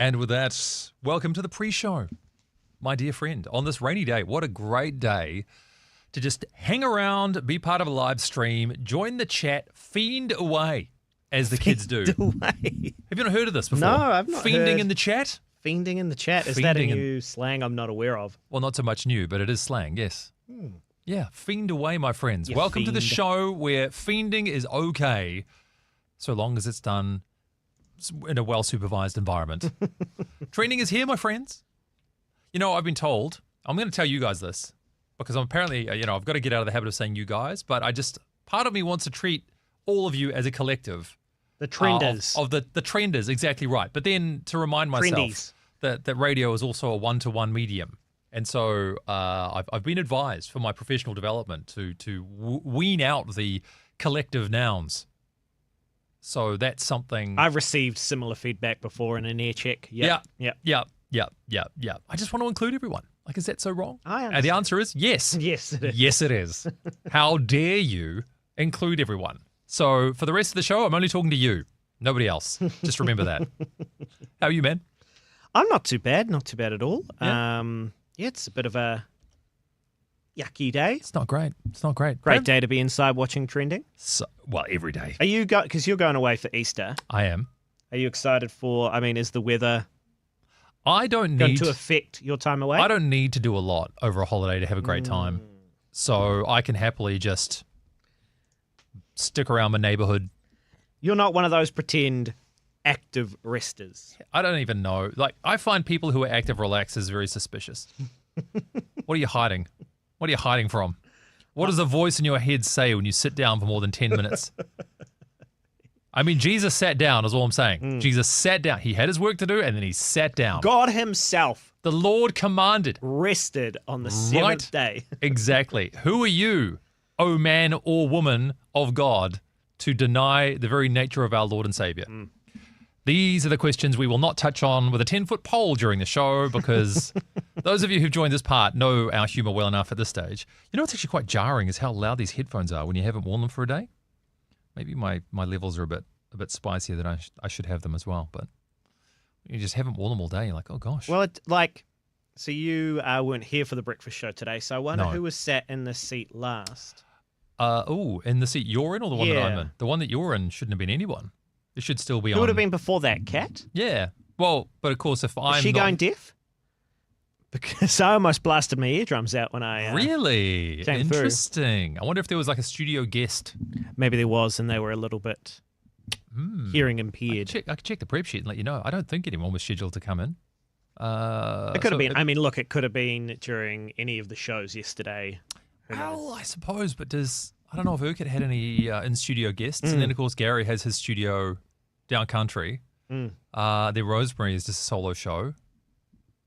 And with that, welcome to the pre-show, my dear friend. On this rainy day, what a great day to just hang around, be part of a live stream, join the chat, fiend away, as the kids do. Away. Have you not heard of this before? No, I've not Fiending heard. in the chat? Fiending in the chat. Is that a new slang I'm not aware of? Well, not so much new, but it is slang, yes. Yeah, fiend away, my friends. You Welcome to the fiend. show where fiending is okay, so long as it's done in a well-supervised environment. Training is here, my friends. You know, I've been told, I'm going to tell you guys this, because I'm apparently, I've got to get out of the habit of saying you guys, but part of me wants to treat all of you as a collective. The trenders. Of the trenders, exactly right. But then to remind myself Trendies. that radio is also a one-to-one medium. And so I've been advised for my professional development to wean out the collective nouns. So that's something. I've received similar feedback before in an air check. Yeah. Yeah. I just want to include everyone. Like, is that so wrong? I And the answer is yes. Yes, it is. Yes, it is. How dare you include everyone? So for the rest of the show, I'm only talking to you, nobody else. Just remember that. How are you, man? I'm not too bad. Not too bad at all. Yeah. It's a bit of a yucky day. It's not great. It's not great. Great day to be inside watching trending. So, well, every day. Are you because you're going away for Easter? I am. Are you excited for? I mean, is the weather I don't going need to affect your time away? I don't need to do a lot over a holiday to have a great time. So I can happily just stick around my neighborhood. You're not one of those pretend active resters. I don't even know. Like, I find people who are active relaxers very suspicious. What are you hiding? What are you hiding from? What does a voice in your head say when you sit down for more than 10 minutes? I mean, Jesus sat down is all I'm saying. Jesus sat down. He had his work to do, and then he sat down. God himself The Lord commanded. rested on the seventh day. Exactly. Who are you, O man or woman of God, to deny the very nature of our Lord and Savior? These are the questions we will not touch on with a 10-foot pole during the show, because those of you who've joined this part know our humour well enough at this stage. You know what's actually quite jarring is how loud these headphones are when you haven't worn them for a day. Maybe my levels are a bit spicier than I should have them as well, but you just haven't worn them all day. You're like, oh gosh. Well, so you weren't here for the breakfast show today, so I wonder who was sat in the seat last. In the seat you're in or the one that I'm Yeah. in? The one that you're in shouldn't have been anyone. It should still be on. Who would have been before that, Kat? Yeah. Well, but of course, if I'm Is she not... going deaf? Because I almost blasted my eardrums out when I... Really? came through. Interesting. I wonder if there was like a studio guest. Maybe there was, and they were a little bit hearing impaired. I could check the prep sheet and let you know. I don't think anyone was scheduled to come in. It could have been. I mean, look, it could have been during any of the shows yesterday. Who knows? Well, I suppose, but I don't know if Urquhart had any in-studio guests. And then, of course, Gary has his studio down country. Then Rosemary is just a solo show.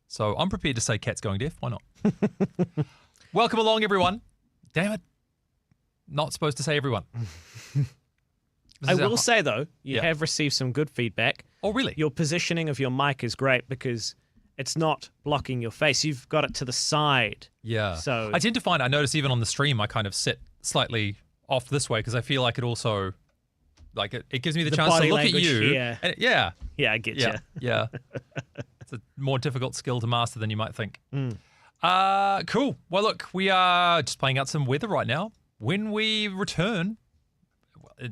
So I'm prepared to say Kat's going deaf. Why not? Welcome along, everyone. Damn it. Not supposed to say everyone. I will say, though, you have received some good feedback. Oh, really? Your positioning of your mic is great because it's not blocking your face. You've got it to the side. Yeah. So I tend to find, I notice even on the stream, I kind of sit slightly off this way because I feel like it also, like it gives me the chance to body look at language you. here. And Yeah, I get you. Yeah. It's a more difficult skill to master than you might think. Cool. Well, look, we are just playing out some weather right now. When we return,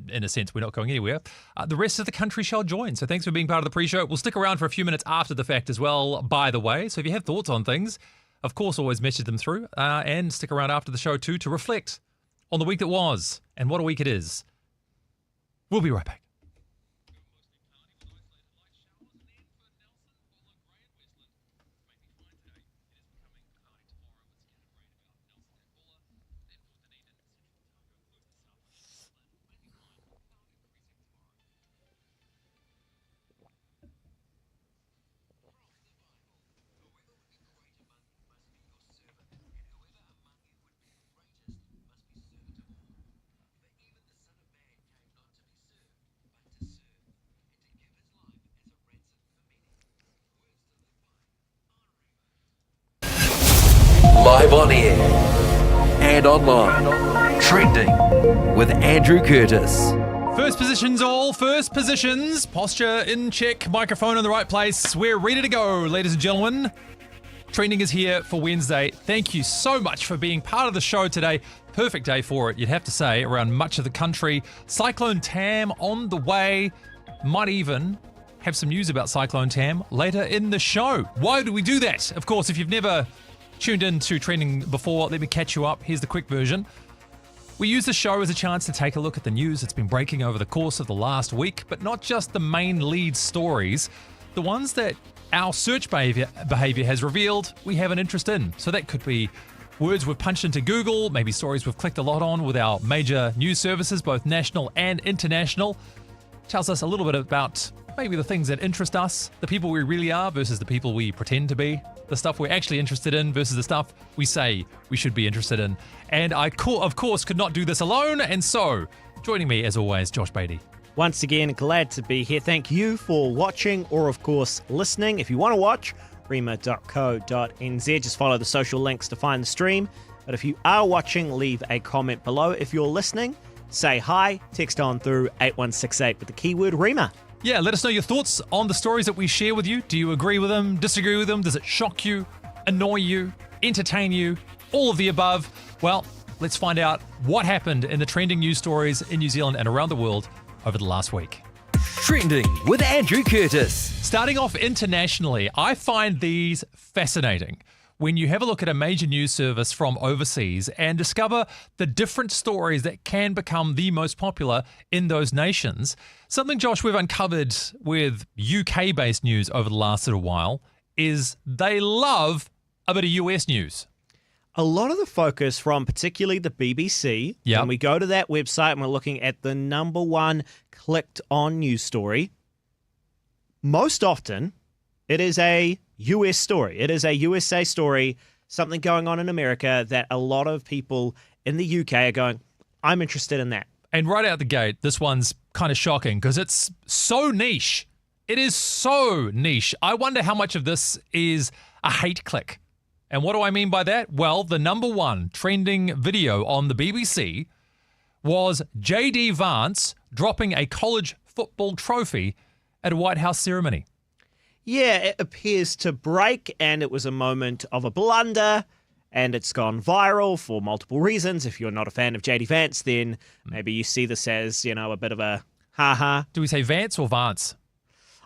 in a sense, we're not going anywhere. The rest of the country shall join. So thanks for being part of the pre-show. We'll stick around for a few minutes after the fact as well, by the way. So if you have thoughts on things, of course, always message them through and stick around after the show too to reflect on the week that was and what a week it is. We'll be right back. Live on air and online. Trending with Andrew Curtis. First positions all, first positions. Posture in check, microphone in the right place. We're ready to go, ladies and gentlemen. Training is here for Wednesday. Thank you so much for being part of the show today. Perfect day for it, you'd have to say, around much of the country. Cyclone Tam on the way. Might even have some news about Cyclone Tam later in the show. Why do we do that? Of course, if you've never tuned in to training before, let me catch you up. Here's the quick version. We use the show as a chance to take a look at the news that's been breaking over the course of the last week, but not just the main lead stories, the ones that our search behavior has revealed we have an interest in. So that could be words we've punched into Google, maybe stories we've clicked a lot on with our major news services, both national and international. Tells us a little bit about maybe the things that interest us, the people we really are versus the people we pretend to be, the stuff we're actually interested in versus the stuff we say we should be interested in. And I, of course, could not do this alone, and so joining me, as always, Josh Beatty. Once again, glad to be here. Thank you for watching or, of course, listening. If you want to watch, rema.co.nz. Just follow the social links to find the stream. But if you are watching, leave a comment below. If you're listening, say hi, text on through 8168 with the keyword REMA. Yeah, let us know your thoughts on the stories that we share with you. Do you agree with them, disagree with them? Does it shock you, annoy you, entertain you, all of the above? Well, let's find out what happened in the trending news stories in New Zealand and around the world over the last week. Trending with Andrew Curtis. Starting off internationally, I find these fascinating. When you have a look at a major news service from overseas and discover the different stories that can become the most popular in those nations. Something, Josh, we've uncovered with UK-based news over the last little while is they love a bit of US news. A lot of the focus from particularly the BBC, when we go to that website and we're looking at the number one clicked on news story, most often it is a US story. It is a USA story, something going on in America that a lot of people in the UK are going, I'm interested in that. And right out the gate, this one's kind of shocking because it's so niche. It is so niche. I wonder how much of this is a hate click. And what do I mean by that? Well, the number one trending video on the BBC was J.D. Vance dropping a college football trophy at a White House ceremony. Yeah, it appears to break, and it was a moment of a blunder, and it's gone viral for multiple reasons. If you're not a fan of J.D. Vance, then maybe you see this as, a bit of a ha-ha. Do we say Vance or Vance?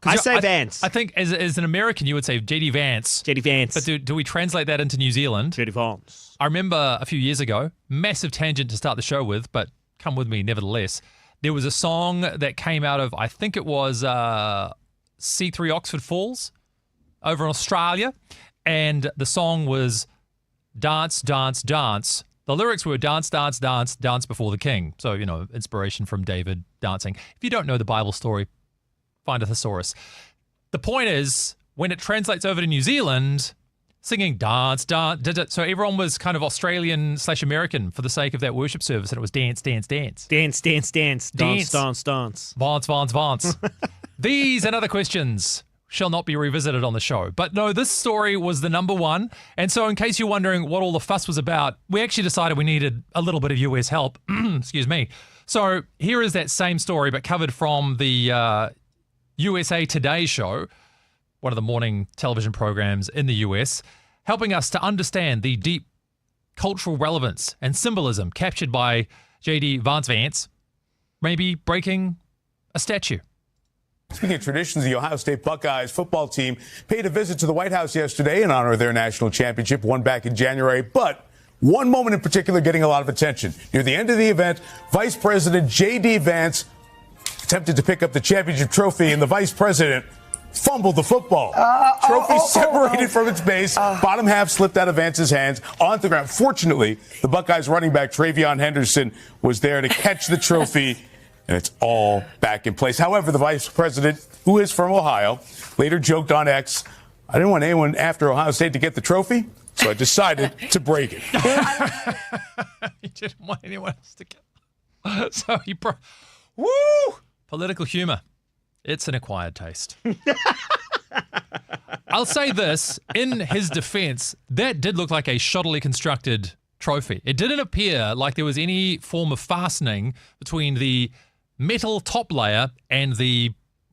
I say Vance. I think as an American, you would say J.D. Vance. J.D. Vance. But do we translate that into New Zealand? J.D. Vance. I remember a few years ago, massive tangent to start the show with, but come with me nevertheless. There was a song that came out of, I think it was C3 Oxford Falls over in Australia, and the song was Dance, Dance, Dance. The lyrics were dance, dance, dance, dance before the king. So, inspiration from David dancing. If you don't know the Bible story, find a thesaurus. The point is, when it translates over to New Zealand, singing dance, dance, so everyone was kind of Australian/American for the sake of that worship service, and it was dance, dance, dance. Dance, dance, dance. Dance, dance, dance. Vance, Vance, Vance. These and other questions shall not be revisited on the show. But no, this story was the number one. And so in case you're wondering what all the fuss was about, we actually decided we needed a little bit of US help. Excuse me. So here is that same story, but covered from the USA Today show, one of the morning television programs in the US, helping us to understand the deep cultural relevance and symbolism captured by J.D. Vance, maybe breaking a statue. Speaking of traditions, the Ohio State Buckeyes football team paid a visit to the White House yesterday in honor of their national championship, won back in January. But one moment in particular getting a lot of attention. Near the end of the event, Vice President J.D. Vance attempted to pick up the championship trophy, and the vice president fumbled the football. Trophy separated from its base. Bottom half slipped out of Vance's hands onto the ground. Fortunately, the Buckeyes running back Travion Henderson was there to catch the trophy, and it's all back in place. However, the vice president, who is from Ohio, later joked on X, I didn't want anyone after Ohio State to get the trophy, so I decided to break it. He didn't want anyone else to get it. So he Woo! Political humor. It's an acquired taste. I'll say this, in his defense, that did look like a shoddily constructed trophy. It didn't appear like there was any form of fastening between the metal top layer and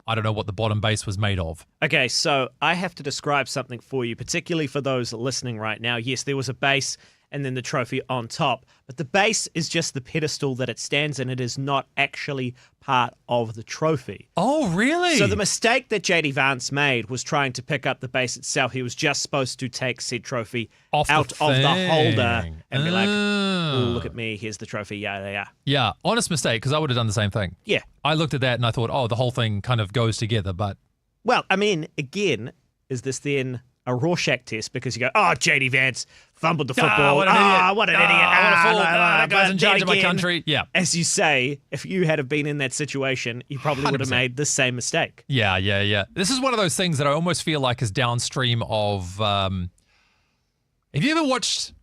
I don't know what the bottom base was made of. Okay, so I have to describe something for you, particularly for those listening right now. Yes, there was a base and then the trophy on top, but the base is just the pedestal that it stands in. It is not actually part of the trophy. Oh, really? So the mistake that JD Vance made was trying to pick up the base itself. He was just supposed to take said trophy out of the holder and be like, "Oh, look at me, here's the trophy, yeah. Yeah, honest mistake, because I would have done the same thing. Yeah. I looked at that and I thought, oh, the whole thing kind of goes together, but... Well, I mean, again, is this then a Rorschach test? Because you go, oh, JD Vance fumbled the football. What an idiot. What an idiot. What a fool. That guy's in But charge of my again, country. Yeah. As you say, if you had have been in that situation, you probably would have 100%. made the same mistake. Yeah. This is one of those things that I almost feel like is downstream of... have you ever watched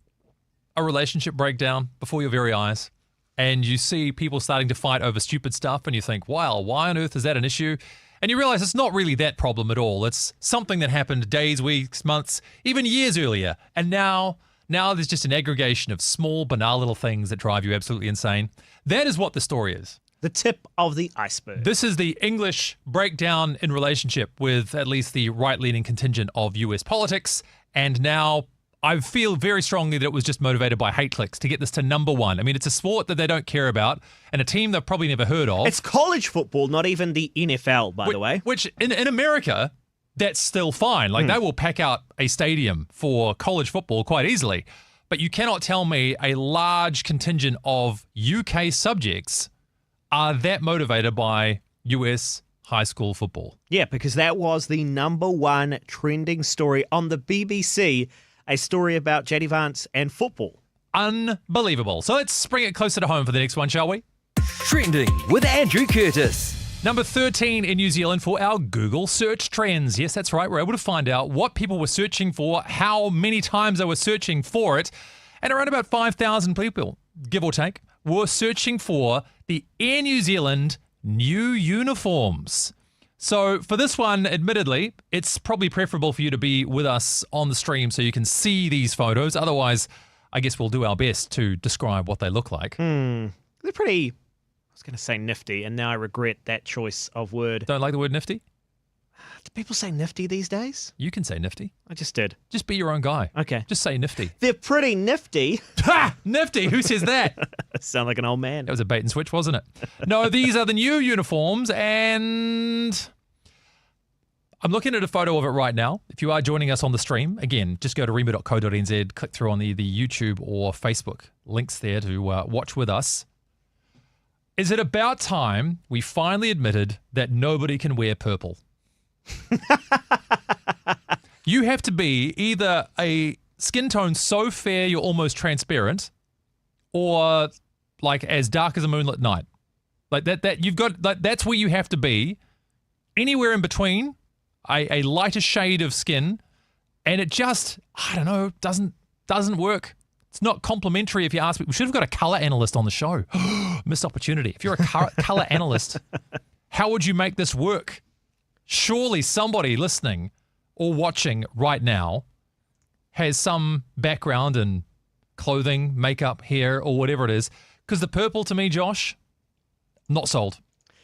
a relationship breakdown before your very eyes and you see people starting to fight over stupid stuff and you think, wow, why on earth is that an issue? And you realize it's not really that problem at all. It's something that happened days, weeks, months, even years earlier. And now there's just an aggregation of small, banal little things that drive you absolutely insane. That is what the story is. The tip of the iceberg. This is the English breakdown in relationship with at least the right-leaning contingent of US politics. And now I feel very strongly that it was just motivated by hate clicks to get this to number one. I mean, it's a sport that they don't care about and a team they've probably never heard of. It's college football, not even the NFL, by the way. Which in America, that's still fine. Like they will pack out a stadium for college football quite easily. But you cannot tell me a large contingent of UK subjects are that motivated by US high school football. Yeah, because that was the number one trending story on the BBC, a story about JD Vance and football. Unbelievable. So let's bring it closer to home for the next one, shall we? Trending with Andrew Curtis. Number 13 in New Zealand for our Google search trends. Yes, that's right. We're able to find out what people were searching for, how many times they were searching for it. And around about 5,000 people, give or take, were searching for the Air New Zealand new uniforms. So for this one, admittedly, it's probably preferable for you to be with us on the stream so you can see these photos. Otherwise, I guess we'll do our best to describe what they look like. They're pretty, I was going to say nifty, and now I regret that choice of word. Don't like the word nifty? Do people say nifty these days? You can say nifty. I just did. Just be your own guy. Okay. Just say nifty. They're pretty nifty. Ha! Nifty! Who says that? Sound like an old man. That was a bait and switch, wasn't it? No, these are the new uniforms, and I'm looking at a photo of it right now. If you are joining us on the stream, again, just go to remo.co.nz, click through on the YouTube or Facebook links there to watch with us. Is it about time we finally admitted that nobody can wear purple? You have to be either a skin tone so fair you're almost transparent, or like as dark as a moonlit night. Like that you've got, like, that's where you have to be. Anywhere in between, a lighter shade of skin, and it just, I don't know, doesn't work. It's not complimentary if you ask me. We should have got a color analyst on the show. Missed opportunity. If you're a color analyst, how would you make this work? Surely somebody listening or watching right now has some background in clothing, makeup, hair, or whatever it is. Because the purple, to me, Josh, not sold.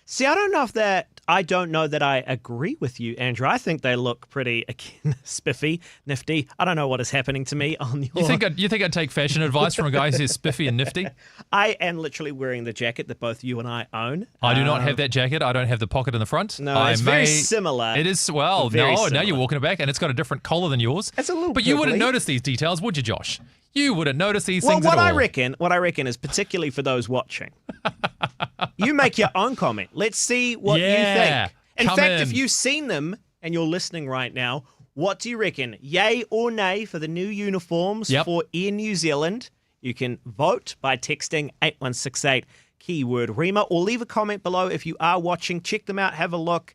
See, I don't know that I agree with you, Andrew. I think they look pretty, again, spiffy, nifty. I don't know what is happening to me on your... You think I'd take fashion advice from a guy who says spiffy and nifty? I am literally wearing the jacket that both you and I own. I do not have that jacket. I don't have the pocket in the front. No, it's very similar. It is, well, now you're walking it back, and it's got a different collar than yours. It's a little But you wouldn't notice these details, would you, Josh? You wouldn't notice these well, things at all. What I reckon is, particularly for those watching, you make your own comment. Let's see what you think. In fact, if you've seen them and you're listening right now, what do you reckon? Yay or nay for the new uniforms for Air New Zealand? You can vote by texting 8168 keyword Rema, or leave a comment below if you are watching. Check them out. Have a look.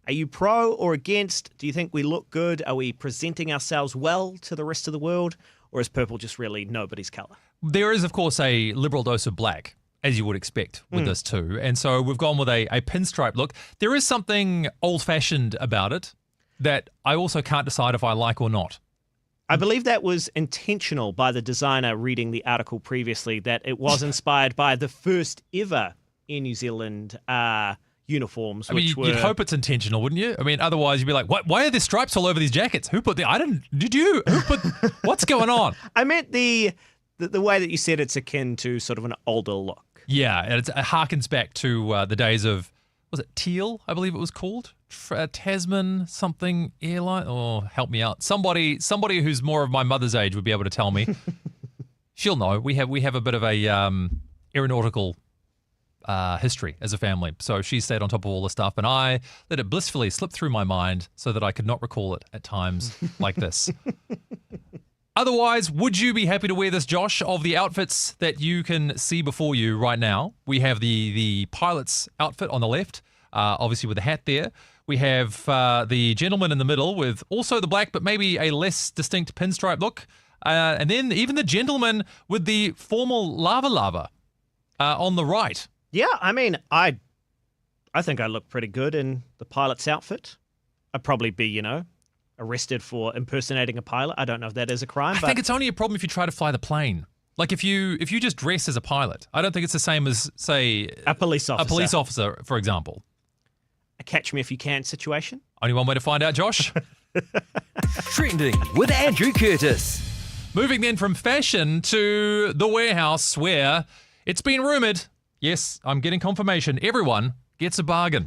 Are you pro or against? Do you think we look good? Are we presenting ourselves well to the rest of the world? Or is purple just really nobody's colour? There is, of course, a liberal dose of black, as you would expect with this too. And so we've gone with a pinstripe look. There is something old-fashioned about it that I also can't decide if I like or not. I believe that was intentional by the designer, reading the article previously, that it was inspired by the first ever Air New Zealand uniforms. I mean, you'd hope it's intentional, wouldn't you? I mean, otherwise you'd be like, "What? Why are there stripes all over these jackets? Who put the? I didn't. Did you? Who put? What's going on?" I meant the way that you said it's akin to sort of an older look. Yeah, and it harkens back to the days of, was it Teal? I believe it was called Tasman something airline. Oh, help me out! Somebody who's more of my mother's age would be able to tell me. She'll know. We have a bit of a aeronautical history as a family, so she stayed on top of all the stuff, and I let it blissfully slip through my mind so that I could not recall it at times like this. Otherwise, would you be happy to wear this, Josh? Of the outfits that you can see before you right now, we have the pilot's outfit on the left, obviously with the hat there. We have the gentleman in the middle with also the black, but maybe a less distinct pinstripe look. And then even the gentleman with the formal lava on the right. Yeah, I mean, I think I look pretty good in the pilot's outfit. I'd probably be, arrested for impersonating a pilot. I don't know if that is a crime. I think it's only a problem if you try to fly the plane. Like if you just dress as a pilot, I don't think it's the same as, say, a police officer. A police officer, for example. A catch me if you can situation. Only one way to find out, Josh. Trending with Andrew Curtis. Moving then from fashion to the warehouse, where it's been rumoured, yes, I'm getting confirmation, everyone gets a bargain.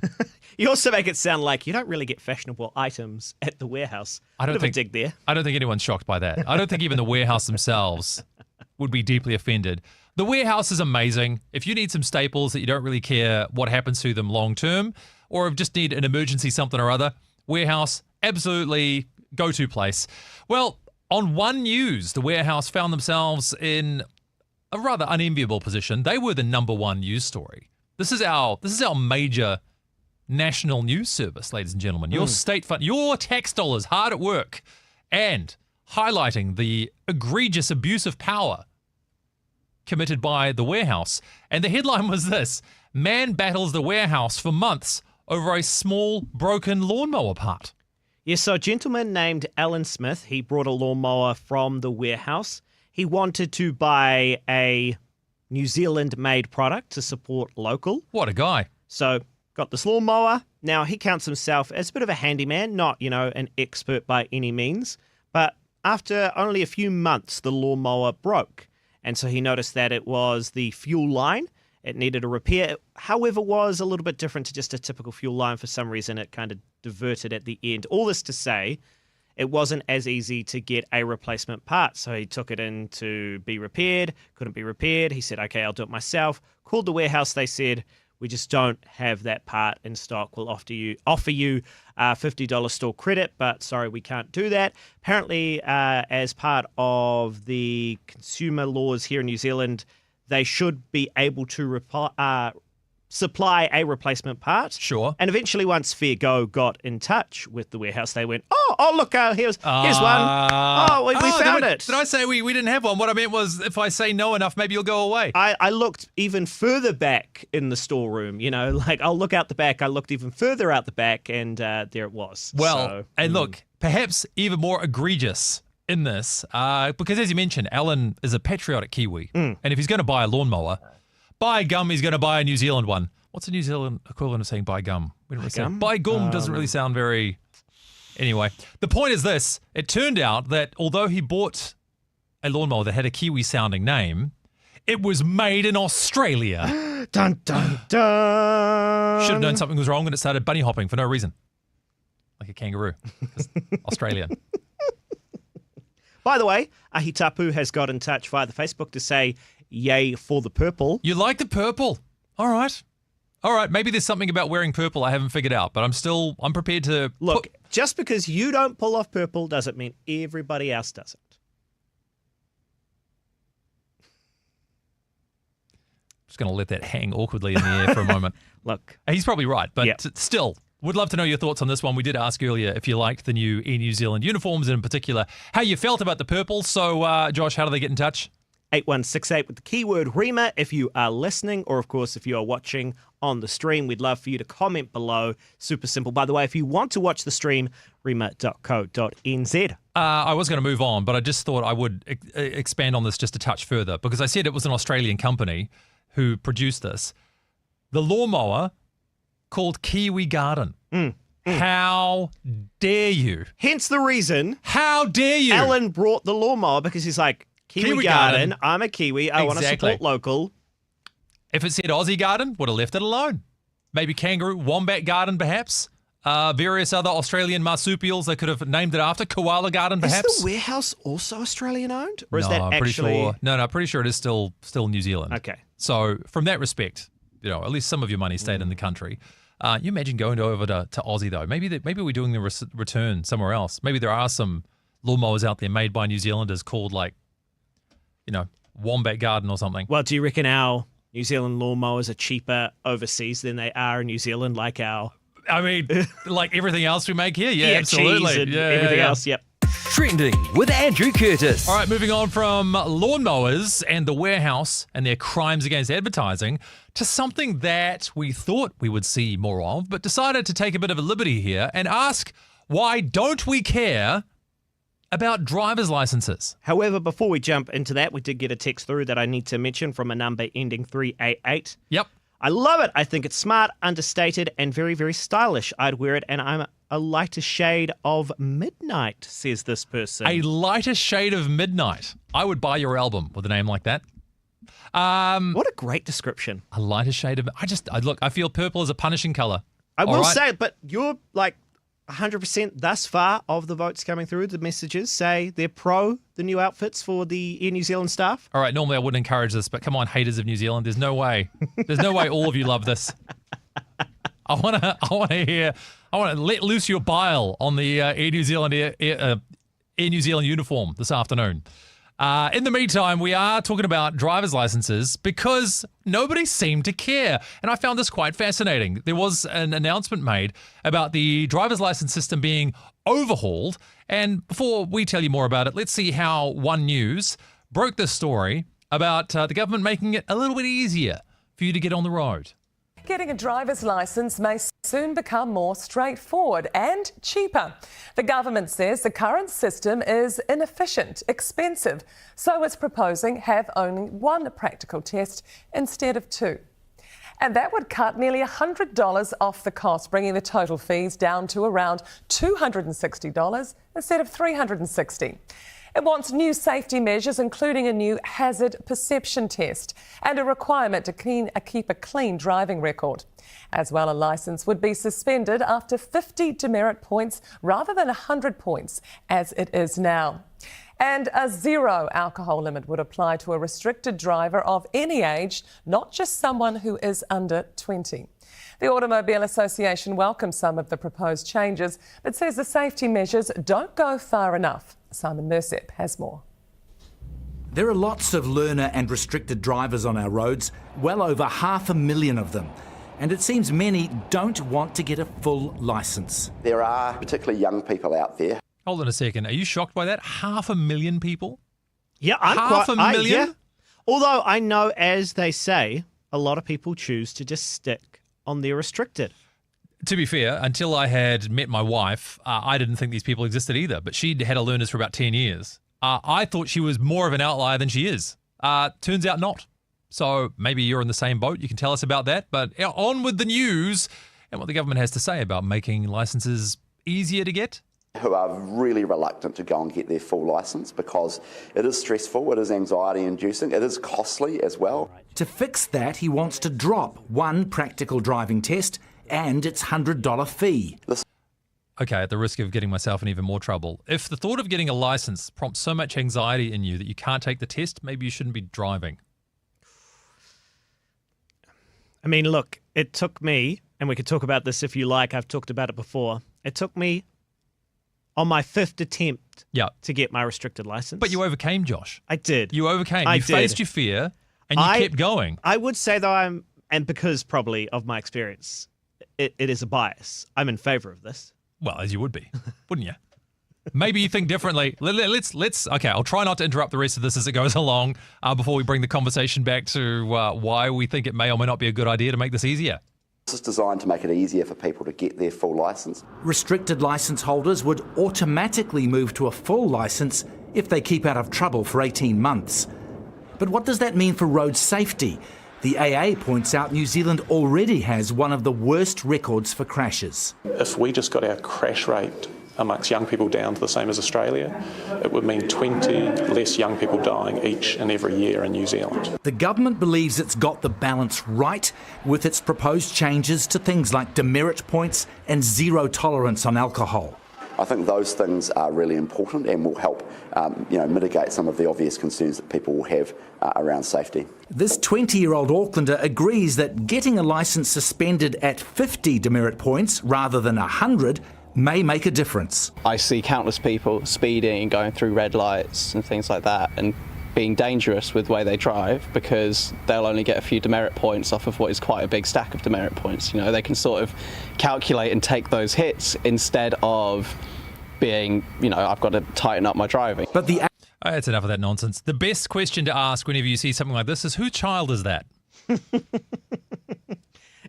You also make it sound like you don't really get fashionable items at the warehouse. I don't think anyone's shocked by that. I don't think even the warehouse themselves would be deeply offended. The warehouse is amazing. If you need some staples that you don't really care what happens to them long term, or just need an emergency something or other, warehouse, absolutely go-to place. Well, on One News, the warehouse found themselves in a rather unenviable position. They were the number one news story. This is our major national news service, ladies and gentlemen. Your state fund, your tax dollars hard at work, and highlighting the egregious abuse of power committed by the warehouse. And the headline was this: man battles the warehouse for months over a small broken lawnmower part. Yes, so a gentleman named Alan Smith, he brought a lawnmower from the warehouse. He wanted to buy a New Zealand-made product to support local. What a guy. So got this lawnmower. Now, he counts himself as a bit of a handyman, not, an expert by any means. But after only a few months, the lawnmower broke. And so he noticed that it was the fuel line. It needed a repair. It, however, was a little bit different to just a typical fuel line. For some reason, it kind of diverted at the end. All this to say, it wasn't as easy to get a replacement part. So he took it in to be repaired. Couldn't be repaired. He said, okay, I'll do it myself. Called the warehouse. They said, we just don't have that part in stock. We'll offer you $50 store credit, but sorry, we can't do that. Apparently, as part of the consumer laws here in New Zealand, they should be able to supply a replacement part. Sure. And eventually, once Fair Go got in touch with the warehouse, they went, look, here's one. We found it. Did I say we didn't have one? What I meant was, if I say no enough, maybe you'll go away. I looked even further back in the storeroom, I'll look out the back. I looked even further out the back, and there it was. Well, and look, perhaps even more egregious in this, because as you mentioned, Alan is a patriotic Kiwi, and if he's going to buy a lawnmower, by gum, he's going to buy a New Zealand one. What's the New Zealand equivalent of saying by gum? By gum doesn't really sound very... Anyway, the point is this. It turned out that although he bought a lawnmower that had a Kiwi-sounding name, it was made in Australia. Dun, dun, dun. Should have known something was wrong when it started bunny hopping for no reason. Like a kangaroo. Australian. By the way, Ahitapu has got in touch via the Facebook to say, yay for the purple. You like the purple? All right. Maybe there's something about wearing purple I haven't figured out, but I'm prepared to... Look, just because you don't pull off purple doesn't mean everybody else doesn't. Just going to let that hang awkwardly in the air for a moment. Look. He's probably right, but still, would love to know your thoughts on this one. We did ask earlier if you liked the new Air New Zealand uniforms, and in particular, how you felt about the purple. So, Josh, how do they get in touch? 8168 with the keyword Rima if you are listening, or of course if you are watching on the stream. We'd love for you to comment below. Super simple. By the way, if you want to watch the stream, rima.co.nz. I was going to move on, but I just thought I would expand on this just a touch further, because I said it was an Australian company who produced this. the lawnmower called Kiwi Garden. How dare you? Hence the reason. How dare you? Alan brought the lawnmower because he's like, Kiwi Garden, I'm a Kiwi, I want to support local. If it said Aussie Garden, would have left it alone. Maybe Kangaroo, Wombat Garden, perhaps. Various other Australian marsupials they could have named it after. Koala Garden, perhaps. Is the warehouse also Australian owned? Or is no, that I'm actually... pretty sure. No, I'm pretty sure it is still New Zealand. Okay. So from that respect, at least some of your money stayed in the country. You imagine going over to Aussie, though. Maybe we're doing the return somewhere else. Maybe there are some lawnmowers out there made by New Zealanders called, Wombat Garden or something. Well, do you reckon our New Zealand lawnmowers are cheaper overseas than they are in New Zealand, like our... I mean, like everything else we make here? Yeah, absolutely. Cheese and everything else, yep. Trending with Andrew Curtis. All right, moving on from lawnmowers and the warehouse and their crimes against advertising to something that we thought we would see more of, but decided to take a bit of a liberty here and ask, why don't we care about driver's licenses? However, before we jump into that, we did get a text through that I need to mention from a number ending 388. Yep. I love it. I think it's smart, understated, and very, very stylish. I'd wear it, and I'm a lighter shade of midnight, says this person. A lighter shade of midnight. I would buy your album with a name like that. What a great description. A lighter shade of... I feel purple is a punishing colour. I will say, but you're like 100% thus far of the votes coming through. The messages say they're pro the new outfits for the Air New Zealand staff. All right, normally I wouldn't encourage this, but come on, haters of New Zealand. There's no way. There's no way all of you love this. I want to let loose your bile on the Air New Zealand uniform this afternoon. In the meantime, we are talking about driver's licenses because nobody seemed to care. And I found this quite fascinating. There was an announcement made about the driver's license system being overhauled. And before we tell you more about it, let's see how One News broke this story about the government making it a little bit easier for you to get on the road. Getting a driver's licence may soon become more straightforward and cheaper. The government says the current system is inefficient, expensive, so it's proposing have only one practical test instead of two. And that would cut nearly $100 off the cost, bringing the total fees down to around $260 instead of $360. It wants new safety measures, including a new hazard perception test and a requirement to keep a clean driving record. As well, a licence would be suspended after 50 demerit points rather than 100 points, as it is now. And a zero alcohol limit would apply to a restricted driver of any age, not just someone who is under 20. The Automobile Association welcomes some of the proposed changes, but says the safety measures don't go far enough. Simon Mersep has more. There are lots of learner and restricted drivers on our roads, well over 500,000 of them. And it seems many don't want to get a full licence. There are particularly young people out there. Hold on a second. Are you shocked by that? 500,000 people? Yeah, I'm Half a million? yeah. Although I know, as they say, a lot of people choose to just stick on their restricted. To be fair, until I had met my wife, I didn't think these people existed either, but she'd had a learners for about 10 years. I thought she was more of an outlier than she is. Turns out not. So maybe you're in the same boat. You can tell us about that. But on with the news and what the government has to say about making licenses easier to get. Who are really reluctant to go and get their full licence because it is stressful, it is anxiety-inducing, it is costly as well. To fix that, he wants to drop one practical driving test and its $100 fee. Okay, at the risk of getting myself in even more trouble, if the thought of getting a licence prompts so much anxiety in you that you can't take the test, maybe you shouldn't be driving. I mean, look, it took me, and we could talk about this if you like, I've talked about it before, it took me on my 5th attempt to get my restricted licence. But you overcame, Josh. I did. You overcame. I you did. Faced your fear and you kept going. I would say, though, and because probably of my experience, it is a bias. I'm in favour of this. Well, as you would be, wouldn't you? Maybe you think differently. Okay, I'll try not to interrupt the rest of this as it goes along before we bring the conversation back to why we think it may or may not be a good idea to make this easier. This is designed to make it easier for people to get their full licence. Restricted licence holders would automatically move to a full licence if they keep out of trouble for 18 months. But what does that mean for road safety? The AA points out New Zealand already has one of the worst records for crashes. If we just got our crash rate amongst young people down to the same as Australia, it would mean 20 less young people dying each and every year in New Zealand. The government believes it's got the balance right with its proposed changes to things like demerit points and zero tolerance on alcohol. I think those things are really important and will help mitigate some of the obvious concerns that people will have around safety. This 20-year-old Aucklander agrees that getting a licence suspended at 50 demerit points rather than 100 may make a difference. I see countless people speeding, going through red lights and things like that, and being dangerous with the way they drive because they'll only get a few demerit points off of what is quite a big stack of demerit points. You know, they can sort of calculate and take those hits instead of being, I've got to tighten up my driving. But that's enough of that nonsense. The best question to ask whenever you see something like this is, whose child is that?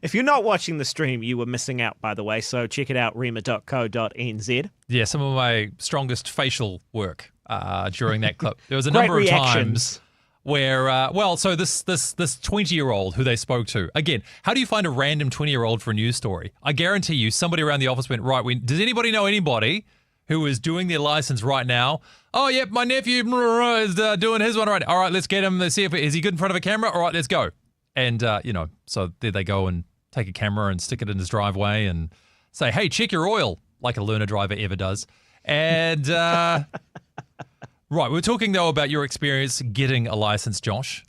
If you're not watching the stream, you were missing out, by the way, so check it out, rema.co.nz. Yeah, some of my strongest facial work during that clip. There was a number of times where, this 20-year-old who they spoke to, again, how do you find a random 20-year-old for a news story? I guarantee you somebody around the office went, right, does anybody know anybody who is doing their license right now? Oh, yep, my nephew is doing his one right now. All right, let's get him. Let's see is he good in front of a camera? All right, let's go. And, so there they go and take a camera and stick it in his driveway and say, hey, check your oil, like a learner driver ever does. And, right, we're talking, though, about your experience getting a license, Josh.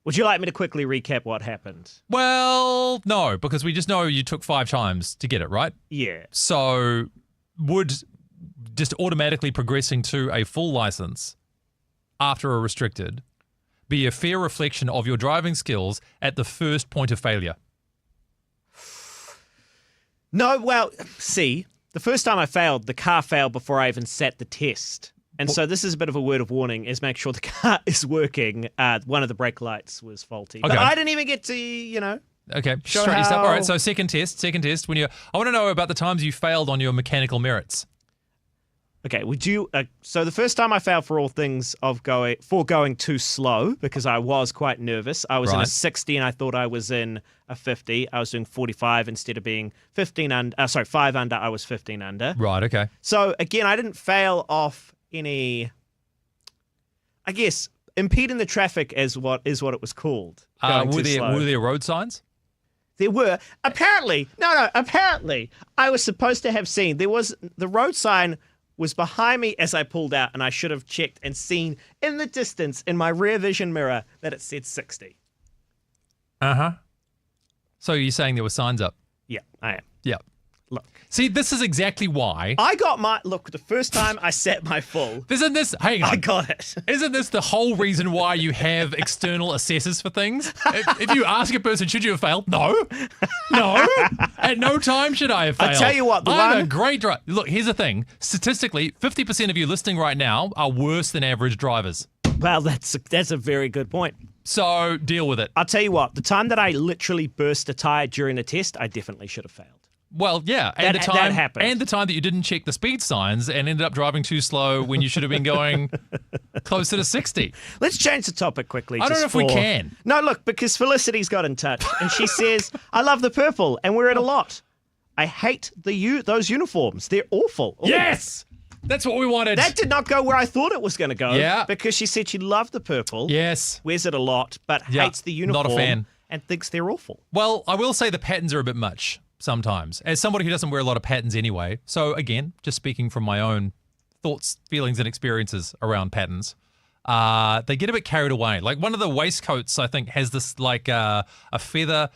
Would you like me to quickly recap what happened? Well, no, because we just know you took 5 times to get it, right? Yeah. So would just automatically progressing to a full license after a restricted be a fair reflection of your driving skills at the first point of failure? No, well, see, the first time I failed, the car failed before I even sat the test. And so this is a bit of a word of warning, is make sure the car is working. One of the brake lights was faulty. Okay. But I didn't even get to, Okay, show straight how... All right, so second test. I want to know about the times you failed on your mechanical merits. Okay, so the first time I failed for all things of going too slow because I was quite nervous. I was in a 60 and I thought I was in a 50. I was doing 45 instead of being 5 under. I was 15 under. Right, okay. So again, I didn't fail off any, I guess, impeding the traffic is what it was called. Were there road signs? There were. Apparently, apparently I was supposed to have seen, the road sign was behind me as I pulled out, and I should have checked and seen in the distance in my rear vision mirror that it said 60. Uh-huh. So you're saying there were signs up? Yeah, I am. Yeah. Look. See, this is exactly why. I got the first time I set my full. Hang on. I got it. Isn't this the whole reason why you have external assessors for things? If you ask a person, should you have failed? No. At no time should I have failed. I tell you what, I'm a great driver. Look, here's the thing. Statistically, 50% of you listening right now are worse than average drivers. Well, that's a very good point. So deal with it. I'll tell you what, the time that I literally burst a tire during the test, I definitely should have failed. Well, yeah, that happened. And the time that you didn't check the speed signs and ended up driving too slow when you should have been going closer to 60. Let's change the topic quickly. I don't know if we can. No, look, because Felicity's got in touch and she says, I love the purple and wear it a lot. I hate those uniforms. They're awful. Ooh. Yes! That's what we wanted. That did not go where I thought it was going to go. Yeah. Because she said she loved the purple. Yes. Wears it a lot, but hates the uniform. Not a fan. And thinks they're awful. Well, I will say the patterns are a bit much sometimes, as somebody who doesn't wear a lot of patterns anyway. So again, just speaking from my own thoughts, feelings, and experiences around patterns, they get a bit carried away. Like one of the waistcoats, I think, has this like a feather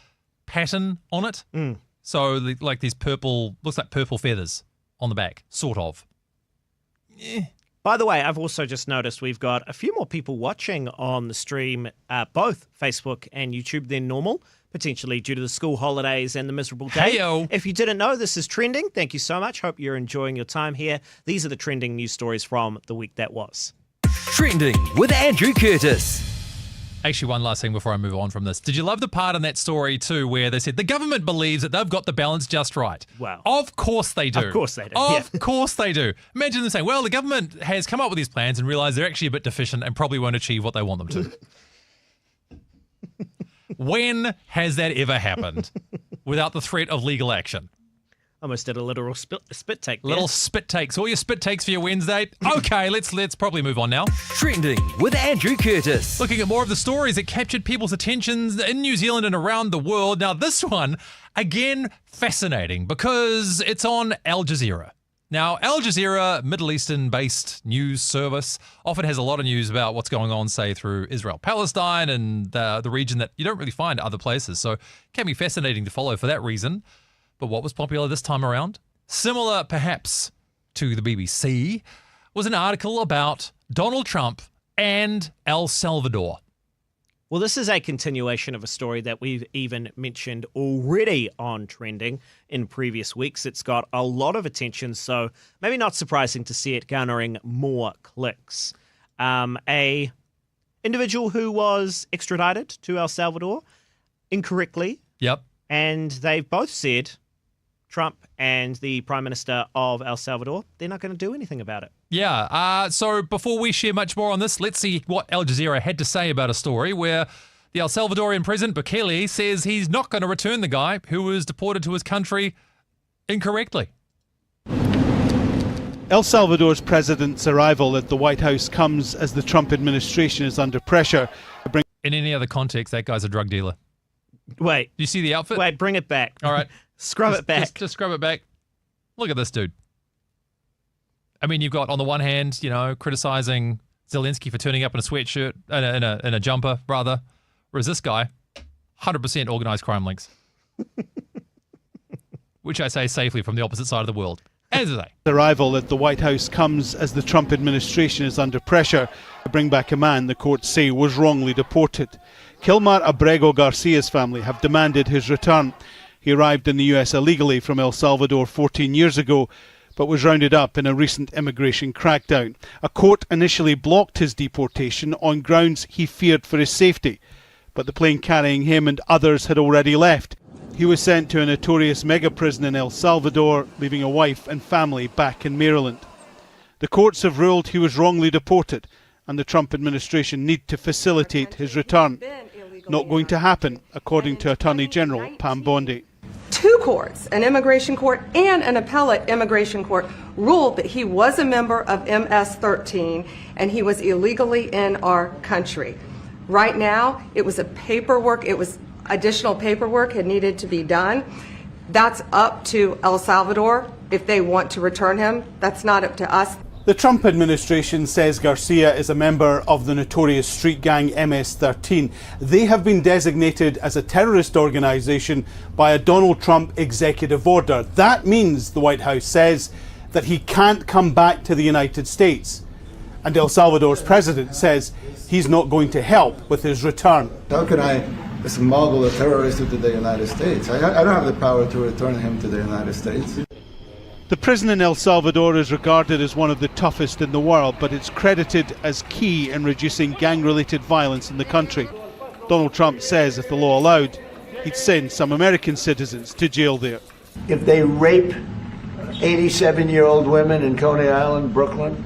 pattern on it. Mm. So like these looks like purple feathers on the back, sort of. By the way, I've also just noticed we've got a few more people watching on the stream, both Facebook and YouTube than normal, potentially due to the school holidays and the miserable day. Hey-o. If you didn't know, this is Trending. Thank you so much. Hope you're enjoying your time here. These are the trending news stories from the week that was. Trending with Andrew Curtis. Actually, one last thing before I move on from this. Did you love the part in that story, too, where they said the government believes that they've got the balance just right? Wow. Of course they do. Of course they do. Of course they do. Imagine them saying, well, the government has come up with these plans and realised they're actually a bit deficient and probably won't achieve what they want them to. When has that ever happened without the threat of legal action? Almost did a literal spit take there. Little spit takes. All your spit takes for your Wednesday. Okay, let's probably move on now. Trending with Andrew Curtis. Looking at more of the stories that captured people's attentions in New Zealand and around the world. Now, this one, again, fascinating because it's on Al Jazeera. Now, Al Jazeera, Middle Eastern-based news service, often has a lot of news about what's going on, say, through Israel-Palestine and the region that you don't really find other places. So it can be fascinating to follow for that reason. But what was popular this time around, similar perhaps to the BBC, was an article about Donald Trump and El Salvador. Well, this is a continuation of a story that we've even mentioned already on Trending in previous weeks. It's got a lot of attention, so maybe not surprising to see it garnering more clicks. A individual who was extradited to El Salvador incorrectly. Yep. And they've both said, Trump and the Prime Minister of El Salvador, they're not going to do anything about it. Yeah, so before we share much more on this, let's see what Al Jazeera had to say about a story where the El Salvadorian President Bukele says he's not going to return the guy who was deported to his country incorrectly. El Salvador's president's arrival at the White House comes as the Trump administration is under pressure. In any other context, that guy's a drug dealer. Wait. Do you see the outfit? Wait, bring it back. All right. Scrub it back. Just scrub it back. Look at this dude. I mean, you've got on the one hand, criticizing Zelensky for turning up in a sweatshirt, in a jumper, rather, whereas this guy, 100% organized crime links. Which I say safely from the opposite side of the world. As I say. The arrival at the White House comes as the Trump administration is under pressure to bring back a man the courts say was wrongly deported. Kilmar Abrego Garcia's family have demanded his return. He arrived in the US illegally from El Salvador 14 years ago, but was rounded up in a recent immigration crackdown. A court initially blocked his deportation on grounds he feared for his safety, but the plane carrying him and others had already left. He was sent to a notorious mega prison in El Salvador, leaving a wife and family back in Maryland. The courts have ruled he was wrongly deported, and the Trump administration need to facilitate his return. Not going to happen, according to Attorney General Pam Bondi. Two courts, an immigration court and an appellate immigration court, ruled that he was a member of MS-13 and he was illegally in our country. Right now, it was additional paperwork had needed to be done. That's up to El Salvador if they want to return him. That's not up to us. The Trump administration says Garcia is a member of the notorious street gang MS-13. They have been designated as a terrorist organization by a Donald Trump executive order. That means, the White House says, that he can't come back to the United States. And El Salvador's president says he's not going to help with his return. How can I smuggle a terrorist into the United States? I don't have the power to return him to the United States. The prison in El Salvador is regarded as one of the toughest in the world, but it's credited as key in reducing gang-related violence in the country. Donald Trump says if the law allowed, he'd send some American citizens to jail there. If they rape 87-year-old women in Coney Island, Brooklyn,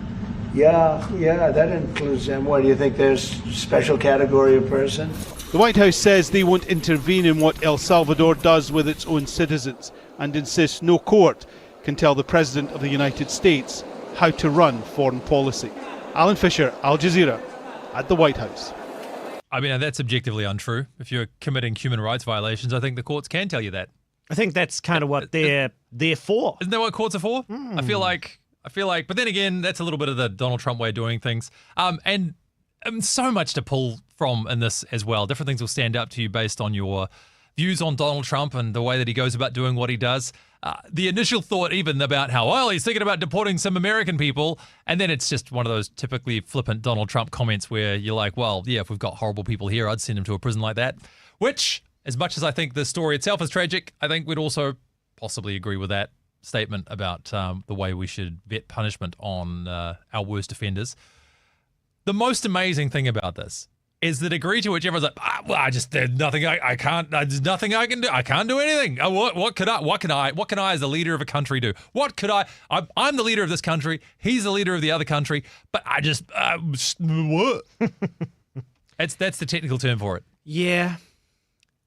yeah, that includes them. What, do you think there's a special category of person? The White House says they won't intervene in what El Salvador does with its own citizens and insists no court can tell the President of the United States how to run foreign policy. Alan Fisher, Al Jazeera, at the White House. I mean, that's objectively untrue. If you're committing human rights violations, I think the courts can tell you that. I think that's kind of what they're for. Isn't that what courts are for? I feel like, but then again, that's a little bit of the Donald Trump way of doing things. And so much to pull from in this as well. Different things will stand up to you based on your views on Donald Trump and the way that he goes about doing what he does. The initial thought even about how, well, he's thinking about deporting some American people, and then it's just one of those typically flippant Donald Trump comments where you're like, well, yeah, if we've got horrible people here, I'd send them to a prison like that. Which, as much as I think the story itself is tragic, I think we'd also possibly agree with that statement about the way we should vet punishment on our worst offenders. The most amazing thing about this is the degree to which everyone's like, there's nothing I can't. There's nothing I can do. I can't do anything. What can I as the leader of a country do? What could I? I'm the leader of this country. He's the leader of the other country. But I just what? That's the technical term for it. Yeah,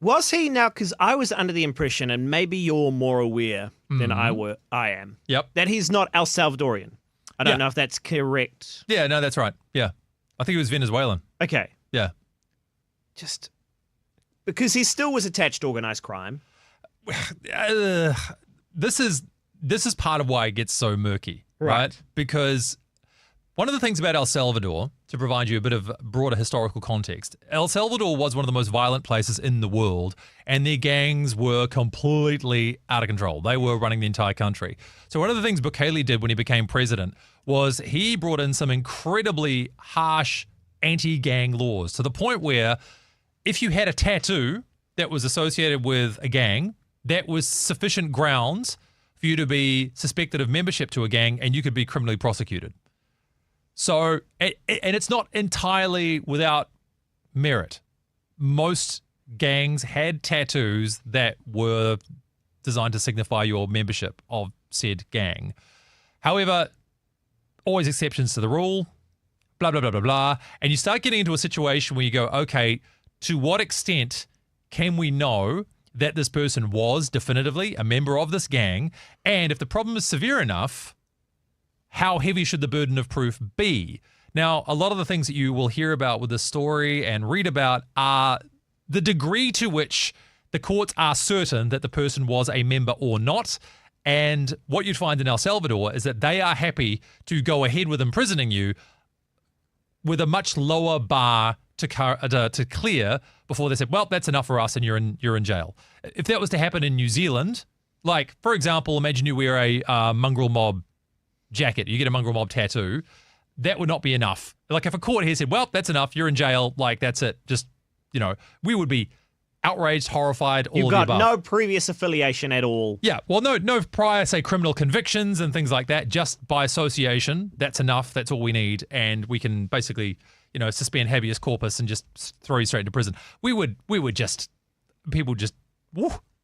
Was he now? Because I was under the impression, and maybe you're more aware than I am. Yep. That he's not El Salvadorian. I don't know if that's correct. Yeah, no, that's right. Yeah. I think he was Venezuelan. Okay. Yeah. Just because he still was attached to organized crime. This is part of why it gets so murky, right? Because one of the things about El Salvador, to provide you a bit of broader historical context, El Salvador was one of the most violent places in the world, and their gangs were completely out of control. They were running the entire country. So one of the things Bukele did when he became president was he brought in some incredibly harsh anti-gang laws, to the point where if you had a tattoo that was associated with a gang, that was sufficient grounds for you to be suspected of membership to a gang, and you could be criminally prosecuted. So, and it's not entirely without merit. Most gangs had tattoos that were designed to signify your membership of said gang. However, always exceptions to the rule, blah, blah, blah, blah, blah. And you start getting into a situation where you go, okay, to what extent can we know that this person was definitively a member of this gang? And if the problem is severe enough, how heavy should the burden of proof be? Now, a lot of the things that you will hear about with this story and read about are the degree to which the courts are certain that the person was a member or not. And what you'd find in El Salvador is that they are happy to go ahead with imprisoning you with a much lower bar to clear before they said, well, that's enough for us and you're in jail. If that was to happen in New Zealand, like, for example, imagine you wear a mongrel mob jacket, you get a mongrel mob tattoo, that would not be enough. Like, if a court here said, well, that's enough, you're in jail, like, that's it, just, we would be outraged, horrified, all You've of the got above. no previous affiliation at all. Yeah, well, no prior, say, criminal convictions and things like that, just by association, that's enough, that's all we need, and we can basically, suspend habeas corpus and just throw you straight into prison. People just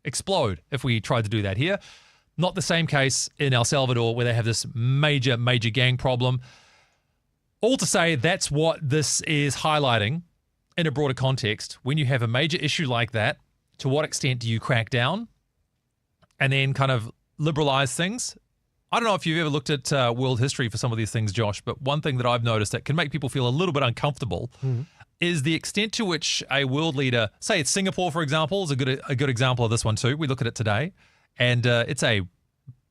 explode if we tried to do that here. Not the same case in El Salvador, where they have this major, major gang problem. All to say, that's what this is highlighting in a broader context. When you have a major issue like that, to what extent do you crack down and then kind of liberalize things? I don't know if you've ever looked at world history for some of these things, Josh, but one thing that I've noticed that can make people feel a little bit uncomfortable is the extent to which a world leader, say it's Singapore, for example, is a good example of this one too. We look at it today. And it's a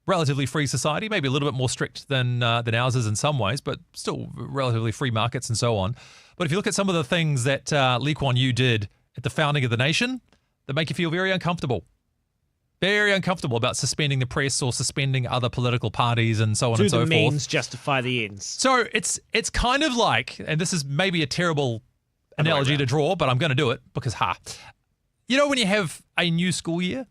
relatively free society, maybe a little bit more strict than ours is in some ways, but still relatively free markets and so on. But if you look at some of the things that Lee Kuan Yew did at the founding of the nation, that make you feel very uncomfortable. Very uncomfortable about suspending the press or suspending other political parties and so on and so forth. Do the means justify the ends? So it's kind of like, and this is maybe a terrible analogy to draw, but I'm going to do it because when you have a new school year?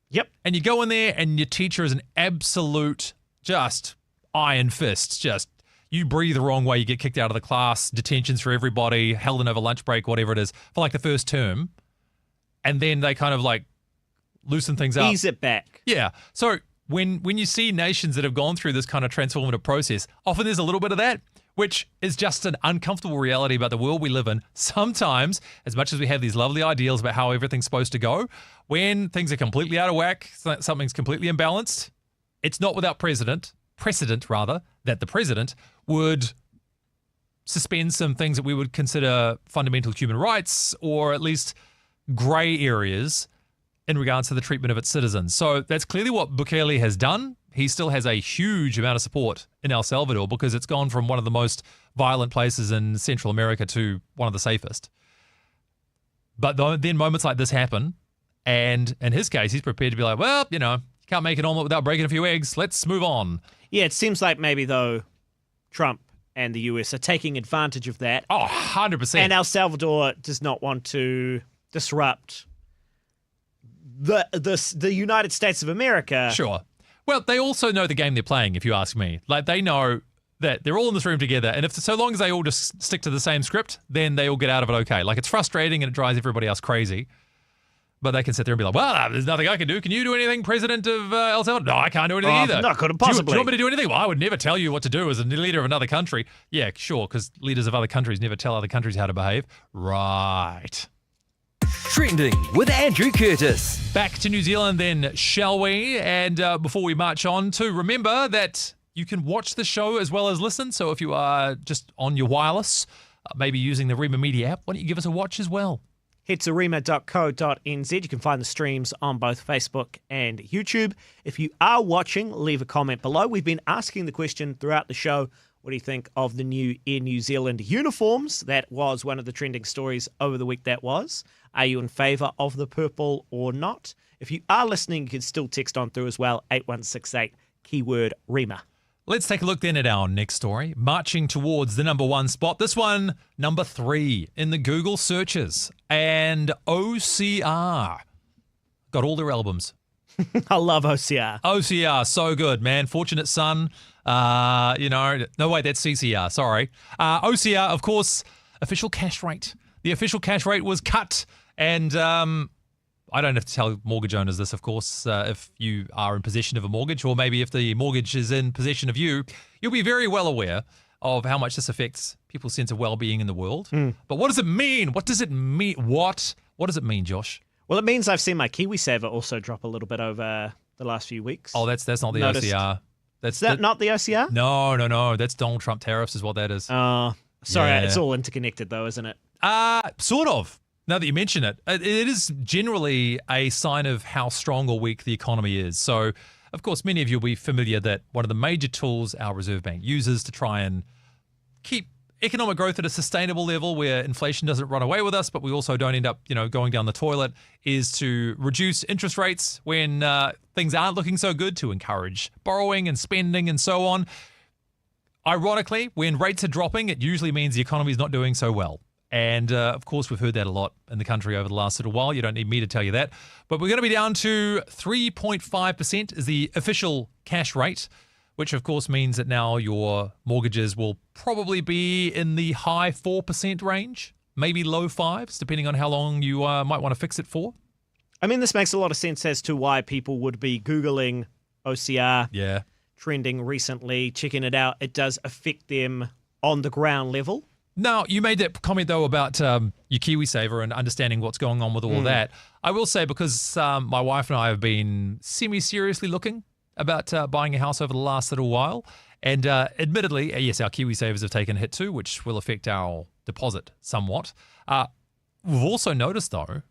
Yep. And you go in there and your teacher is an absolute just iron fist. Just you breathe the wrong way, you get kicked out of the class, detentions for everybody, held in over lunch break, whatever it is, for like the first term. And then they kind of like loosen things up. Ease it back. Yeah. So when you see nations that have gone through this kind of transformative process, often there's a little bit of that, which is just an uncomfortable reality about the world we live in. Sometimes, as much as we have these lovely ideals about how everything's supposed to go, when things are completely out of whack, something's completely imbalanced, it's not without precedent that the president would suspend some things that we would consider fundamental human rights, or at least grey areas in regards to the treatment of its citizens. So that's clearly what Bukele has done. He still has a huge amount of support in El Salvador because it's gone from one of the most violent places in Central America to one of the safest. But then moments like this happen, and in his case, he's prepared to be like, well, you can't make an omelet without breaking a few eggs. Let's move on. Yeah, it seems like maybe, though, Trump and the US are taking advantage of that. Oh, 100%. And El Salvador does not want to disrupt the United States of America. Sure. Well, they also know the game they're playing, if you ask me. Like, they know that they're all in this room together, and if so long as they all just stick to the same script, then they all get out of it okay. Like, it's frustrating and it drives everybody else crazy, but they can sit there and be like, well, there's nothing I can do. Can you do anything, President of El Salvador? No, I can't do anything either. No, couldn't possibly. Do you want me to do anything? Well, I would never tell you what to do as a leader of another country. Yeah, sure, because leaders of other countries never tell other countries how to behave. Right. Trending with Andrew Curtis. Back to New Zealand then, shall we? And before we march on, to remember that you can watch the show as well as listen. So if you are just on your wireless, maybe using the Rima Media app, why don't you give us a watch as well? Head to rima.co.nz. You can find the streams on both Facebook and YouTube. If you are watching, leave a comment below. We've been asking the question throughout the show, what do you think of the new Air New Zealand uniforms? That was one of the trending stories over the week that was. Are you in favour of the purple or not? If you are listening, you can still text on through as well, 8168, keyword Rima. Let's take a look then at our next story, marching towards the number 1 spot. This one, number 3 in the Google searches. And OCR got all their albums. I love OCR. OCR, so good, man. Fortunate Son. No, wait, that's CCR. Sorry. OCR, of course, official cash rate. The official cash rate was cut. And I don't have to tell mortgage owners this, of course, if you are in possession of a mortgage, or maybe if the mortgage is in possession of you, you'll be very well aware of how much this affects people's sense of well-being in the world. But what does it mean? What does it mean? What does it mean, Josh? Well, it means I've seen my KiwiSaver also drop a little bit over the last few weeks. Oh, that's not the OCR. Is that not the OCR? No. That's Donald Trump tariffs is what that is. Oh, sorry. Yeah. It's all interconnected though, isn't it? Sort of. Now that you mention it, it is generally a sign of how strong or weak the economy is. So, of course, many of you will be familiar that one of the major tools our Reserve Bank uses to try and keep economic growth at a sustainable level where inflation doesn't run away with us, but we also don't end up, going down the toilet, is to reduce interest rates when things aren't looking so good, to encourage borrowing and spending and so on. Ironically, when rates are dropping, it usually means the economy is not doing so well. And, of course, we've heard that a lot in the country over the last little while. You don't need me to tell you that. But we're going to be down to 3.5% is the official cash rate, which, of course, means that now your mortgages will probably be in the high 4% range, maybe low 5s, depending on how long you might want to fix it for. I mean, this makes a lot of sense as to why people would be Googling OCR trending recently, checking it out. It does affect them on the ground level. Now, you made that comment, though, about your KiwiSaver and understanding what's going on with all of that. I will say, because my wife and I have been semi-seriously looking about buying a house over the last little while, and admittedly, yes, our KiwiSavers have taken a hit too, which will affect our deposit somewhat. We've also noticed, though,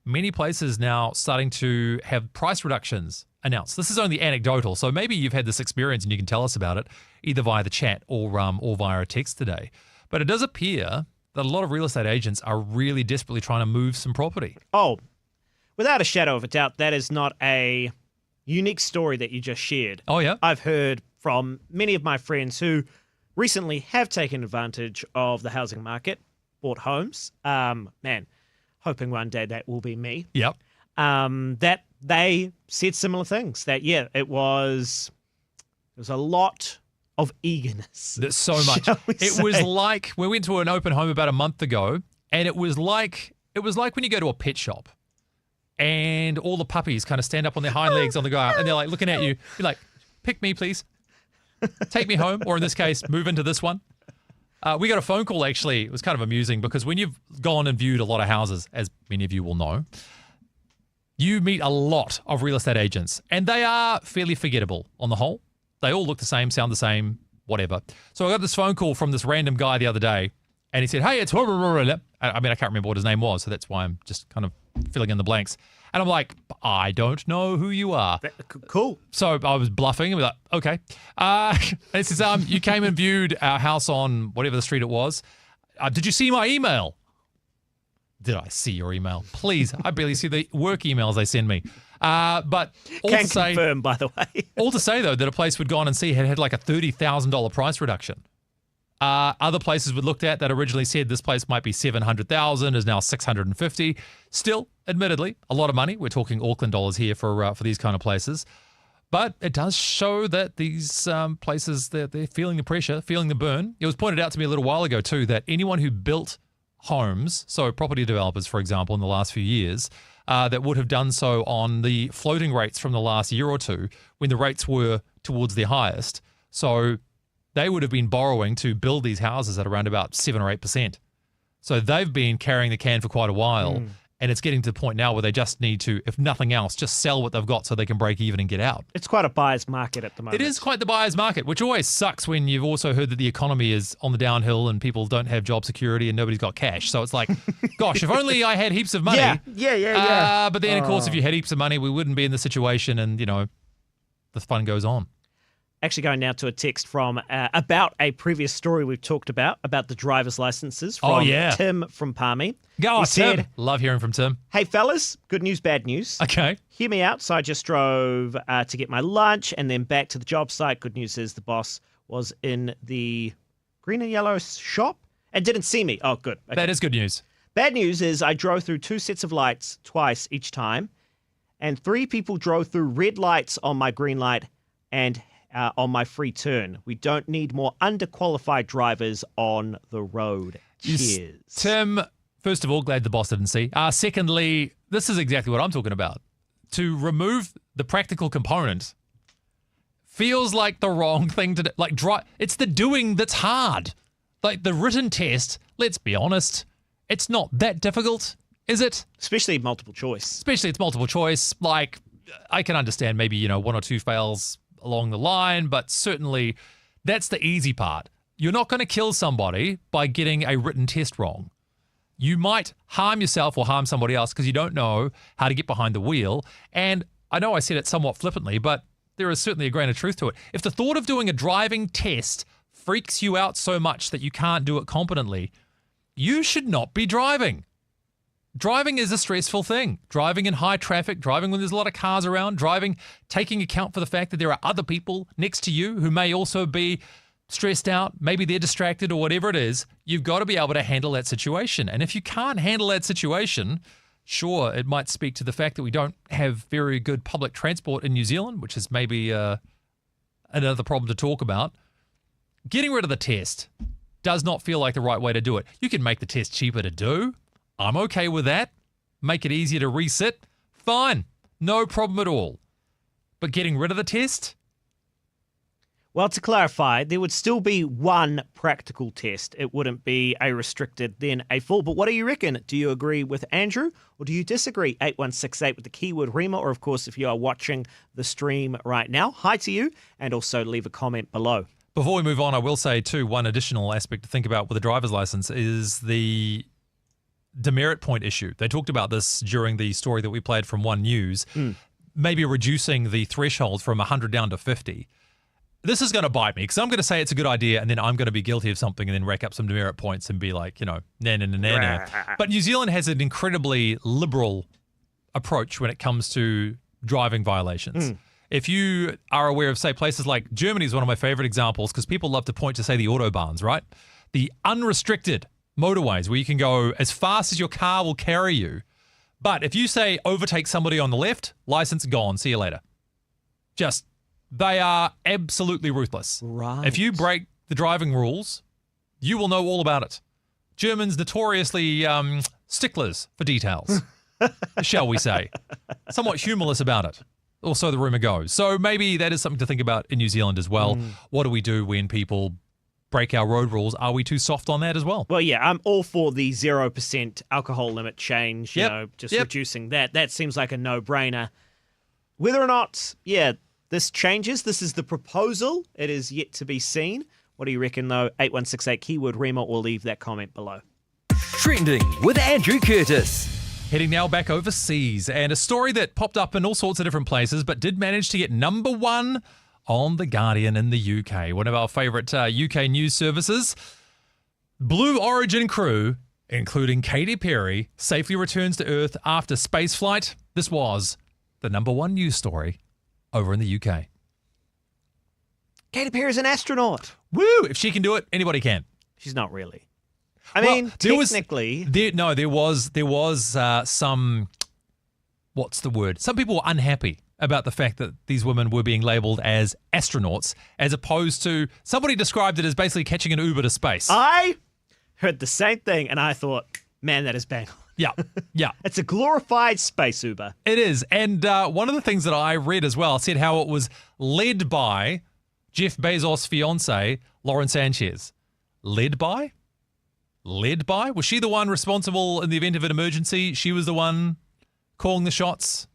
many places now starting to have price reductions announced. This is only anecdotal, so maybe you've had this experience and you can tell us about it, either via the chat or via a text today. But it does appear that a lot of real estate agents are really desperately trying to move some property. Oh, without a shadow of a doubt, that is not a unique story that you just shared. Oh, yeah? I've heard from many of my friends who recently have taken advantage of the housing market, bought homes. Hoping one day that will be me. Yep. That they said similar things. That, it was a lot of eagerness. There's so much. It was like we went to an open home about a month ago, and it was like when you go to a pet shop and all the puppies kind of stand up on their hind legs on the ground and they're like looking at you. You're like, pick me, please. Take me home. Or in this case, move into this one. We got a phone call, actually. It was kind of amusing because when you've gone and viewed a lot of houses, as many of you will know, you meet a lot of real estate agents, and they are fairly forgettable on the whole. They all look the same, sound the same, whatever. So I got this phone call from this random guy the other day, and he said, hey, it's... I can't remember what his name was, so that's why I'm just kind of filling in the blanks. And I'm like, I don't know who you are. Cool. So I was bluffing, and we're like, okay. And it says, you came and viewed our house on whatever the street it was. Did you see my email? Did I see your email? Please, I barely see the work emails they send me. But all Can to say, confirm, by the way. all to say, though, that a place we'd gone and see had like a $30,000 price reduction. Other places we looked at that originally said this place might be $700,000 is now $650,000. Still, admittedly, a lot of money. We're talking Auckland dollars here for these kind of places. But it does show that these places, they're feeling the pressure, feeling the burn. It was pointed out to me a little while ago, too, that anyone who built homes, so property developers, for example, in the last few years, that would have done so on the floating rates from the last year or two when the rates were towards their highest. So they would have been borrowing to build these houses at around about 7 or 8%. So they've been carrying the can for quite a while. And it's getting to the point now where they just need to, if nothing else, just sell what they've got so they can break even and get out. It's quite a buyer's market at the moment. It is quite the buyer's market, which always sucks when you've also heard that the economy is on the downhill and people don't have job security and nobody's got cash. So it's like, gosh, if only I had heaps of money. Yeah. But then, of course, if you had heaps of money, we wouldn't be in the situation and, the fun goes on. Actually going now to a text from about a previous story we've talked about the driver's licenses from Tim from Palmy. Go on, He said, Tim. Love hearing from Tim. Hey, fellas, good news, bad news. Okay. Hear me out. So I just drove to get my lunch and then back to the job site. Good news is the boss was in the green and yellow shop and didn't see me. Oh, good. Okay. That is good news. Bad news is I drove through 2 sets of lights twice each time, and 3 people drove through red lights on my green light and on my free turn. We don't need more underqualified drivers on the road. Cheers. Tim, first of all, glad the boss didn't see. Secondly, this is exactly what I'm talking about. To remove the practical component feels like the wrong thing to do. Like, it's the doing that's hard. Like, the written test, let's be honest, it's not that difficult, is it? Especially multiple choice. Especially it's multiple choice. Like, I can understand maybe, 1 or 2 fails along the line, but certainly that's the easy part. You're not going to kill somebody by getting a written test wrong. You might harm yourself or harm somebody else because you don't know how to get behind the wheel. And I know I said it somewhat flippantly, but there is certainly a grain of truth to it. If the thought of doing a driving test freaks you out so much that you can't do it competently, you should not be driving. Driving is a stressful thing. Driving in high traffic, driving when there's a lot of cars around, driving, taking account for the fact that there are other people next to you who may also be stressed out, maybe they're distracted or whatever it is, you've got to be able to handle that situation. And if you can't handle that situation, sure, it might speak to the fact that we don't have very good public transport in New Zealand, which is maybe another problem to talk about. Getting rid of the test does not feel like the right way to do it. You can make the test cheaper to do. I'm okay with that. Make it easier to resit. Fine. No problem at all. But getting rid of the test? Well, to clarify, there would still be one practical test. It wouldn't be a restricted, then a full. But what do you reckon? Do you agree with Andrew or do you disagree? 8168 with the keyword REMA, or of course, if you are watching the stream right now, hi to you, and also leave a comment below. Before we move on, I will say too, one additional aspect to think about with a driver's license is the demerit point issue. They talked about this during the story that we played from One News, maybe reducing the threshold from 100 down to 50. This is going to bite me because I'm going to say it's a good idea and then I'm going to be guilty of something and then rack up some demerit points and be like, nah. But New Zealand has an incredibly liberal approach when it comes to driving violations. If you are aware of, say, places like Germany is one of my favorite examples because people love to point to, say, the Autobahns, right? The unrestricted motorways where you can go as fast as your car will carry you. But if you say overtake somebody on the left, license gone, see you later. They are absolutely ruthless. Right. If you break the driving rules, you will know all about it. Germans notoriously sticklers for details, shall we say. Somewhat humorless about it. Also, the rumour goes. So maybe that is something to think about in New Zealand as well. What do we do when people break our road rules? Are we too soft on that as well? Well, yeah, I'm all for the 0% alcohol limit change, reducing that. That seems like a no-brainer. Whether or not, this changes, this is the proposal. It is yet to be seen. What do you reckon, though? 8168 keyword REMA, or leave that comment below. Trending with Andrew Curtis. Heading now back overseas, and a story that popped up in all sorts of different places, but did manage to get number 1 on The Guardian in the UK, one of our favourite UK news services. Blue Origin crew, including Katy Perry, safely returns to Earth after spaceflight. This was the number 1 news story over in the UK. Katy Perry's an astronaut. Woo! If she can do it, anybody can. She's not really. I mean, technically. There was some, what's the word? Some people were unhappy about the fact that these women were being labelled as astronauts, as opposed to, somebody described it as basically catching an Uber to space. I heard the same thing, and I thought, man, that is bang on. Yeah. It's a glorified space Uber. It is. And one of the things that I read as well said how it was led by Jeff Bezos' fiance, Lauren Sanchez. Led by? led by? Was she the one responsible in the event of an emergency? She was the one calling the shots,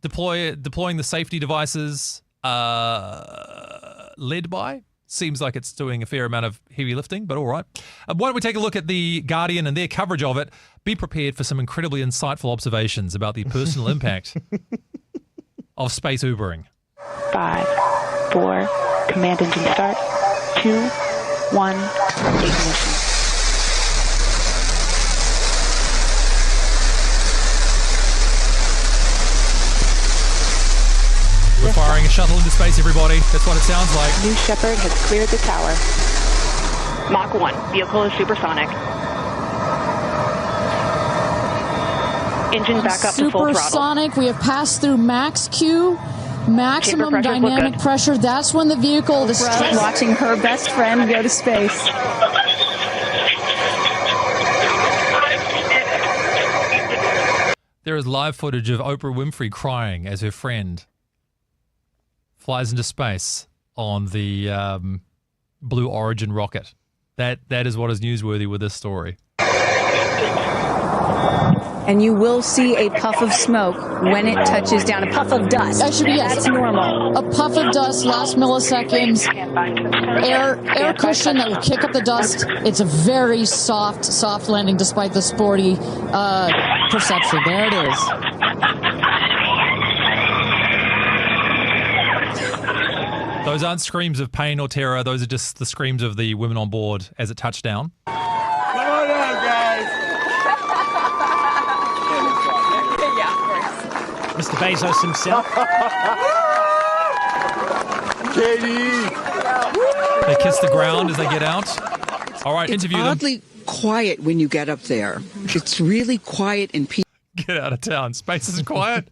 deploying the safety devices, led by? Seems like it's doing a fair amount of heavy lifting, but all right. Why don't we take a look at The Guardian and their coverage of it? Be prepared for some incredibly insightful observations about the personal impact of space Ubering. 5, 4, command engine start, 2, 1, ignition. We're firing a shuttle into space, everybody. That's what it sounds like. New Shepard has cleared the tower. Mach 1, vehicle is supersonic. Engine back up to full throttle. Supersonic, we have passed through max Q, maximum dynamic pressure. That's when the vehicle is watching her best friend go to space. There is live footage of Oprah Winfrey crying as her friend flies into space on the Blue Origin rocket. That is what is newsworthy with this story. And you will see a puff of smoke when it touches down, a puff of dust. That's normal. A puff of dust, last milliseconds, air cushion that will kick up the dust. It's a very soft landing despite the sporty perception. There it is. Those aren't screams of pain or terror. Those are just the screams of the women on board as it touched down. Come on out, guys. Mr. Bezos himself. Katie. They kiss the ground as they get out. All right, interview them. It's oddly quiet when you get up there. It's really quiet and peaceful. Get out of town. Space isn't quiet.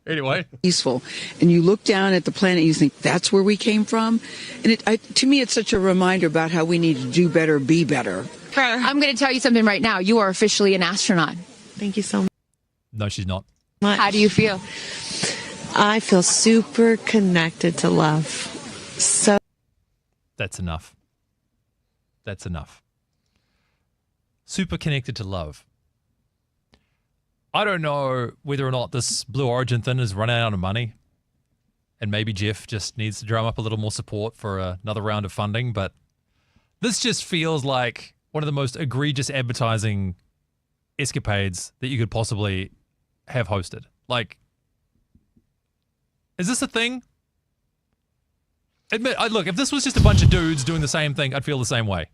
Anyway. Peaceful. And you look down at the planet and you think, that's where we came from? And to me, it's such a reminder about how we need to do better, be better. I'm going to tell you something right now. You are officially an astronaut. Thank you so much. No, she's not. How do you feel? I feel super connected to love. So that's enough. That's enough. Super connected to love. I don't know whether or not this Blue Origin thing is running out of money, and maybe Jeff just needs to drum up a little more support for another round of funding, but this just feels like one of the most egregious advertising escapades that you could possibly have hosted. Like, is this a thing? Look, if this was just a bunch of dudes doing the same thing, I'd feel the same way.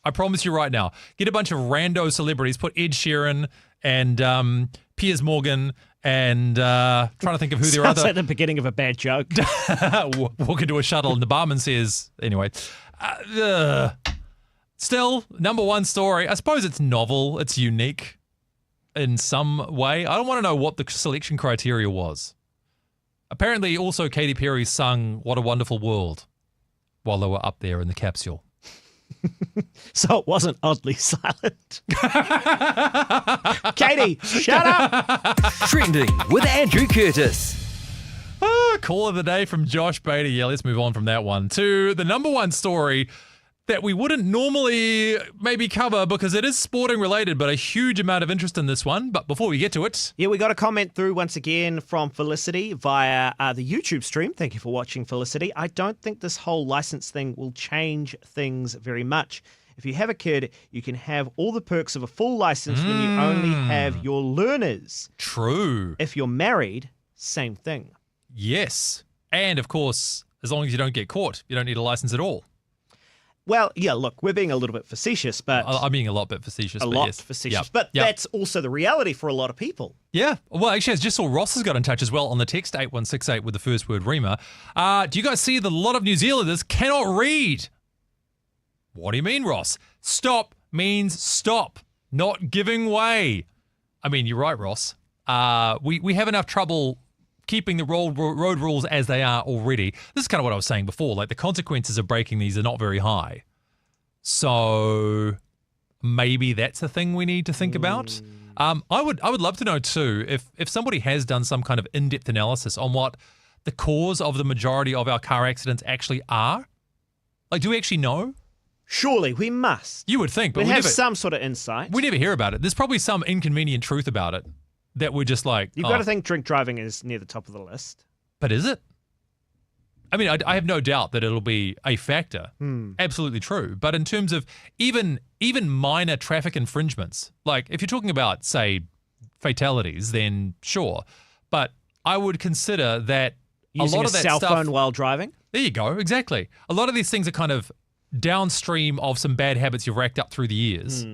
I promise you right now. Get a bunch of rando celebrities, put Ed Sheeran and Piers Morgan and trying to think of who their other... Sounds like the beginning of a bad joke. Walk into a shuttle and the barman says... Anyway. Still, number one story. I suppose it's novel. It's unique in some way. I don't want to know what the selection criteria was. Apparently, also Katy Perry sung What a Wonderful World while they were up there in the capsule. So it wasn't oddly silent. Katie, shut up! Trending with Andrew Curtis. Call of the day from Josh Bader. Yeah, let's move on from that one to the number one story that we wouldn't normally maybe cover because it is sporting related, but a huge amount of interest in this one. But before we get to it... Yeah, we got a comment through once again from Felicity via the YouTube stream. Thank you for watching, Felicity. I don't think this whole license thing will change things very much. If you have a kid, you can have all the perks of a full license when you only have your learners. True. If you're married, same thing. Yes. And, of course, as long as you don't get caught, you don't need a license at all. Well, yeah, look, we're being a little bit facetious, but... I'm being a lot bit facetious. Facetious. Yep. But that's also the reality for a lot of people. Yeah. Well, actually, I just saw Ross has got in touch as well on the text 8168 with the first word Rima. Do you guys see that a lot of New Zealanders cannot read? What do you mean, Ross? Stop means stop, not giving way. I mean, you're right, Ross. We have enough trouble keeping the road rules as they are already. This is kind of what I was saying before. Like, the consequences of breaking these are not very high. So maybe that's a thing we need to think about. I would love to know too if somebody has done some kind of in-depth analysis on what the cause of the majority of our car accidents actually are. Like, do we actually know? Surely we must. You would think, but we we have never, some sort of insight. we never hear about it. There's probably some inconvenient truth about it that we're just like, You've got to think drink driving is near the top of the list. But is it? I mean, I have no doubt that it'll be a factor. Absolutely true. But in terms of even minor traffic infringements, like if you're talking about, say, fatalities, then sure. But I would consider that Using a lot of that cell stuff, phone while driving? There you go, exactly. A lot of these things are kind of downstream of some bad habits you've racked up through the years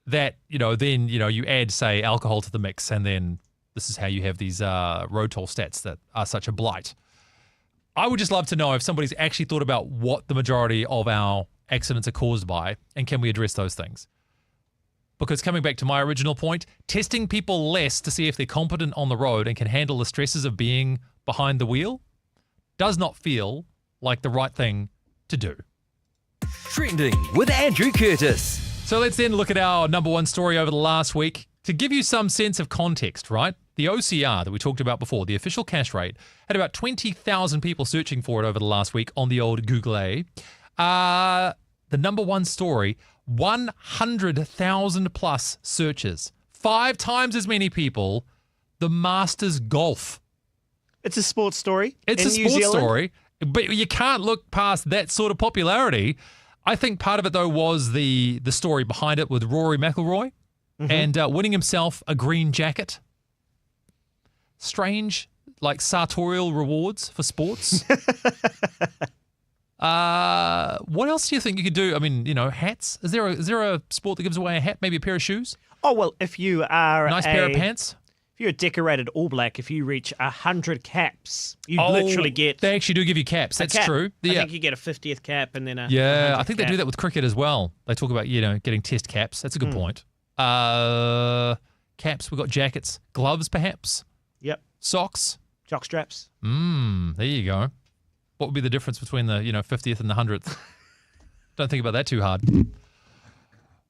that, then, you add, say, alcohol to the mix, and then this is how you have these road toll stats that are such a blight. I would just love to know if somebody's actually thought about what the majority of our accidents are caused by, and can we address those things? Because coming back to my original point, testing people less to see if they're competent on the road and can handle the stresses of being behind the wheel does not feel like the right thing to do. Trending with Andrew Curtis. So let's then look at our number one story over the last week. To give you some sense of context, right? The OCR that we talked about before, the official cash rate, had about 20,000 people searching for it over the last week on the old Google A. The number one story, 100,000 plus searches. 5 times as many people, the Masters Golf. It's a sports story. It's in a New sports Zealand. story, but you can't look past that sort of popularity. I think part of it, though, was the story behind it with Rory McIlroy and winning himself a green jacket. Strange, like sartorial rewards for sports. What else do you think you could do? I mean, hats. Is there a sport that gives away a hat? Maybe a pair of shoes? Oh, well, if you are nice pair of pants. If you're a decorated All Black, if you reach 100 caps, you literally get... They actually do give you caps. That's true. I think you get a 50th cap and then a... Yeah, I think cap. they do that with cricket as well. They talk about, getting test caps. That's a good point. Caps, we've got jackets. Gloves, perhaps? Yep. Socks? Jock straps. There you go. What would be the difference between the 50th and the 100th? Don't think about that too hard.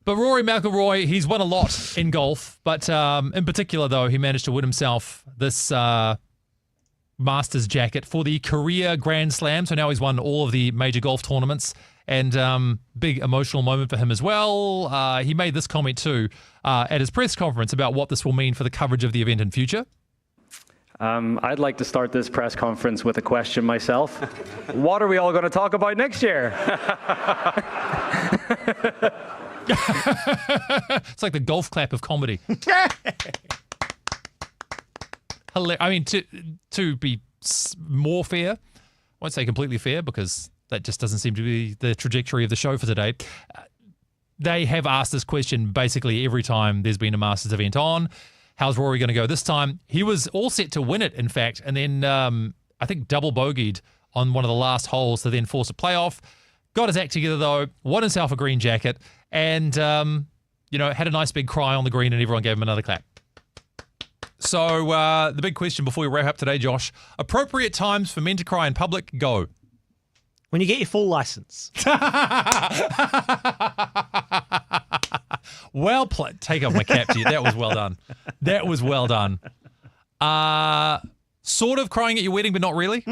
But Rory McIlroy, he's won a lot in golf, but in particular, though, he managed to win himself this Masters jacket for the Korea Grand Slam. So now he's won all of the major golf tournaments, and big emotional moment for him as well. He made this comment too at his press conference about what this will mean for the coverage of the event in future. I'd like to start this press conference with a question myself. What are we all going to talk about next year? It's like the golf clap of comedy. I mean, to be more fair, I won't say completely fair because that just doesn't seem to be the trajectory of the show for today. They have asked this question basically every time there's been a Masters event on. How's Rory going to go this time? He was all set to win it, in fact, and then I think double bogeyed on one of the last holes to then force a playoff. Got his act together, though, won himself a green jacket, and, had a nice big cry on the green, and everyone gave him another clap. So the big question before we wrap up today, Josh, appropriate times for men to cry in public, go. When you get your full license. Well played. Take off my cap to you. That was well done. That was well done. Sort of crying at your wedding, but not really.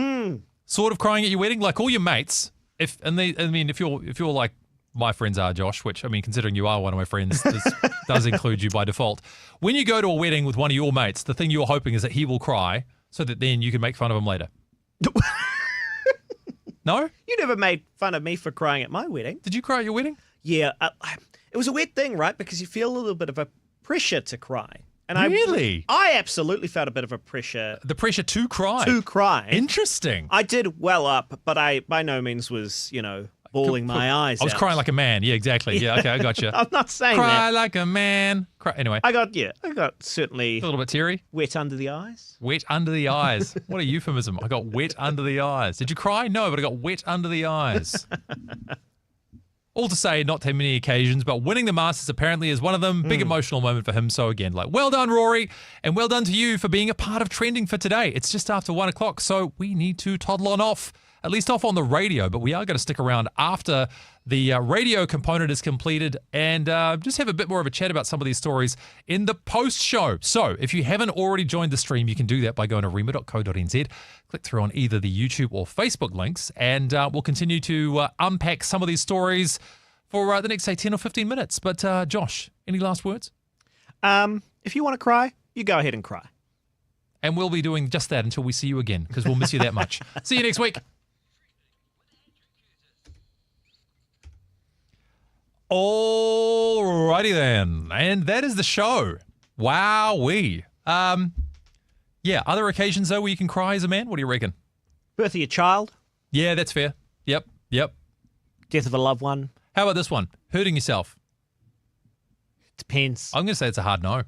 Sort of crying at your wedding, like all your mates. If you're like my friends are, Josh, which, I mean, considering you are one of my friends, this does include you by default. When you go to a wedding with one of your mates, the thing you're hoping is that he will cry so that then you can make fun of him later. No? You never made fun of me for crying at my wedding. Did you cry at your wedding? Yeah. It was a weird thing, right? Because you feel a little bit of a pressure to cry. And really? I absolutely felt a bit of a pressure. The pressure to cry? To cry. Interesting. I did well up, but I by no means was, bawling my eyes I was out. crying like a man. Yeah, exactly. Yeah, okay, I got you. I'm not saying cry that. like a man. Cry. Anyway. I got certainly... A little bit teary? Wet under the eyes. Wet under the eyes. What a euphemism. I got wet under the eyes. Did you cry? No, but I got wet under the eyes. All to say, not too many occasions, but winning the Masters apparently is one of them. Big emotional moment for him. So again, well done, Rory, and well done to you for being a part of trending for today. It's just after 1 o'clock, so we need to toddle on off. at least off on the radio, but we are going to stick around after the radio component is completed and just have a bit more of a chat about some of these stories in the post-show. So if you haven't already joined the stream, you can do that by going to rema.co.nz, click through on either the YouTube or Facebook links, and we'll continue to unpack some of these stories for the next, say, 10 or 15 minutes. But Josh, any last words? If you want to cry, you go ahead and cry. And we'll be doing just that until we see you again, because we'll miss you that much. See you next week. Alrighty then. And that is the show. Wowee. Yeah, other occasions, though, where you can cry as a man? What do you reckon? Birth of your child. Yeah, that's fair. Yep. Death of a loved one. How about this one? Hurting yourself. Depends. I'm going to say it's a hard no.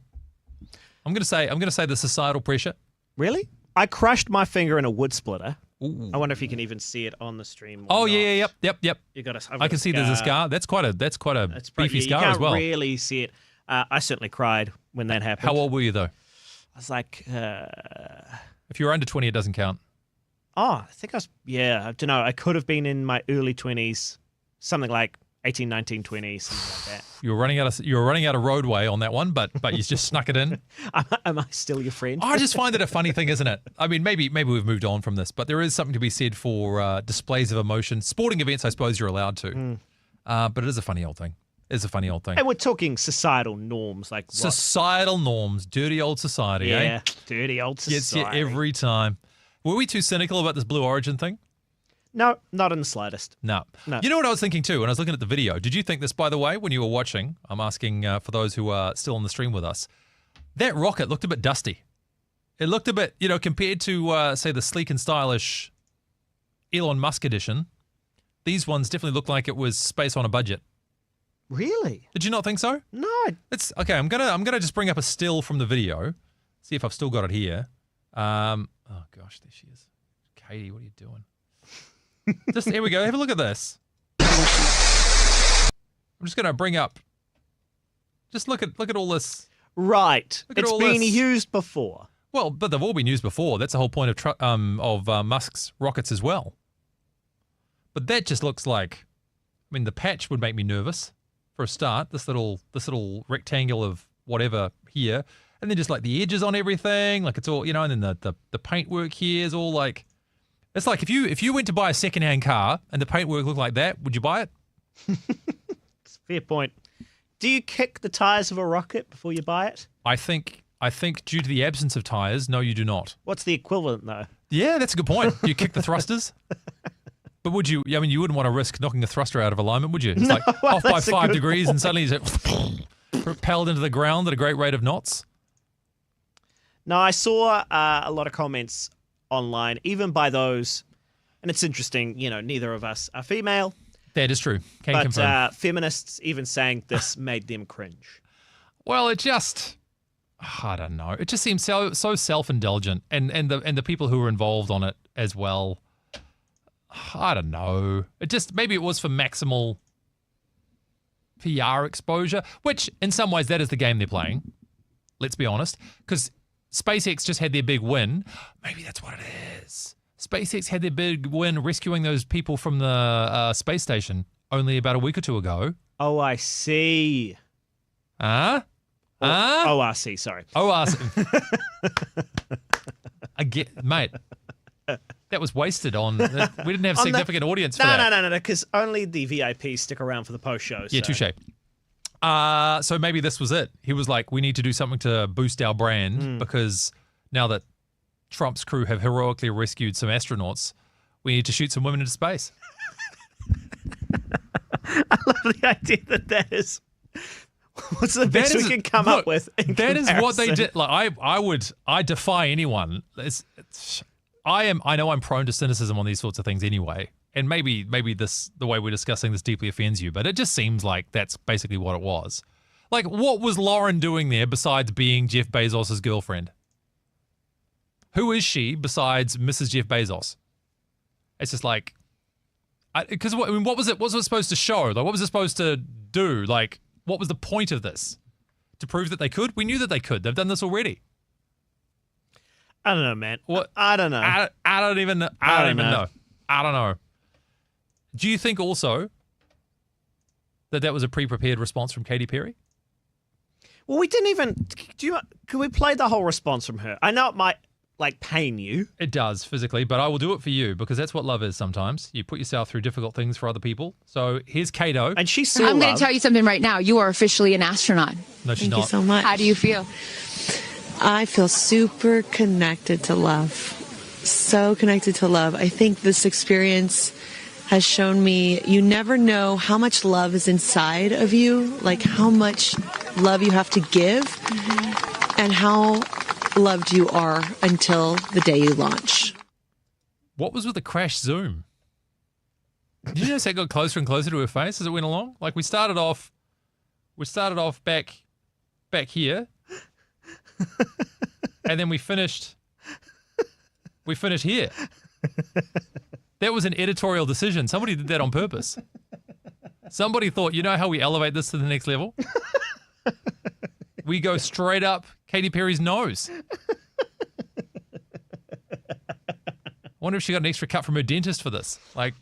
I'm going to say the societal pressure. Really? I crushed my finger in a wood splitter. Ooh. I wonder if you can even see it on the stream. Oh yeah, yep. You got I can see there's a scar. That's quite a beefy scar as well. You can't really see it. I certainly cried when that happened. How old were you though? I was like, if you're under 20, it doesn't count. Oh, I think I was. Yeah, I don't know. I could have been in my early 20s, something like 18, 19, 20, something like that. You were running out of roadway on that one, but you just snuck it in. Am I still your friend? I just find it a funny thing, isn't it? I mean, maybe we've moved on from this, but there is something to be said for displays of emotion. Sporting events, I suppose you're allowed to, but it is a funny old thing. It's a funny old thing. And we're talking societal norms, like what? Societal norms, dirty old society, yeah, dirty old society. Gets you every time. Were we too cynical about this Blue Origin thing? No, not in the slightest. No. You know what I was thinking too when I was looking at the video? Did you think this, by the way, when you were watching? I'm asking for those who are still on the stream with us. That rocket looked a bit dusty. It looked a bit, compared to, say, the sleek and stylish Elon Musk edition, these ones definitely look like it was space on a budget. Really? Did you not think so? No. It's okay. I'm gonna just bring up a still from the video, see if I've still got it here. Oh gosh, there she is. Katie, what are you doing? Just here we go. Have a look at this. I'm just gonna bring up. Just look at all this. Right. It's been used before. Well, but they've all been used before. That's the whole point of Musk's rockets as well. But that just looks like. I mean, the patch would make me nervous for a start. This little rectangle of whatever here, and then just like the edges on everything, like it's all and then the paintwork here is all like. It's like if you went to buy a secondhand car and the paintwork looked like that, would you buy it? It's a fair point. Do you kick the tires of a rocket before you buy it? I think due to the absence of tires, no, you do not. What's the equivalent though? Yeah, that's a good point. Do you kick the thrusters? But would you? I mean, you wouldn't want to risk knocking a thruster out of alignment, would you? It's like off by 5 degrees and suddenly it's propelled into the ground at a great rate of knots. No, I saw a lot of comments online, even by those, and it's interesting, neither of us are female. That is true. Can confirm. But feminists even saying this made them cringe. Well, it just, I don't know. It just seems so self-indulgent, and the people who were involved on it as well. I don't know. Maybe it was for maximal PR exposure, which in some ways that is the game they're playing. Let's be honest, because SpaceX just had their big win. Maybe that's what it is. SpaceX had their big win rescuing those people from the space station only about a week or two ago. Oh, I see. ORC, sorry. ORC. Mate, that was wasted on. We didn't have significant audience for that. No, because only the VIPs stick around for the post-show. Yeah, touche. So maybe this was it. He was like, we need to do something to boost our brand because now that Trump's crew have heroically rescued some astronauts, we need to shoot some women into space. I love the idea that is what's the best we can come up with. That is what they did. Like I defy anyone. I know I'm prone to cynicism on these sorts of things anyway. And maybe the way we're discussing this deeply offends you, but it just seems like that's basically what it was. Like, what was Lauren doing there besides being Jeff Bezos' girlfriend? Who is she besides Mrs. Jeff Bezos? It's just like, because what was it? What was it supposed to show? Like, what was it supposed to do? Like, what was the point of this? To prove that they could? We knew that they could. They've done this already. I don't know, man. What? I don't know. I don't even know. I I don't know. Do you think also that was a pre-prepared response from Katy Perry? Well, we didn't even. Could we play the whole response from her? I know it might pain you. It does physically, but I will do it for you because that's what love is. Sometimes you put yourself through difficult things for other people. So here's Kato, and she's so. I'm going to tell you something right now. You are officially an astronaut. No, she's Thank not. you so much. How do you feel? I feel super connected to love. So connected to love. I think this experience has shown me you never know how much love is inside of you, like how much love you have to give, and how loved you are until the day you launch. What was with the crash zoom? Did you notice that got closer and closer to her face as it went along? Like we started off back here, and then we finished here. That was an editorial decision. Somebody did that on purpose. Somebody thought, you know how we elevate this to the next level? We go straight up Katy Perry's nose. I wonder if she got an extra cut from her dentist for this. Like,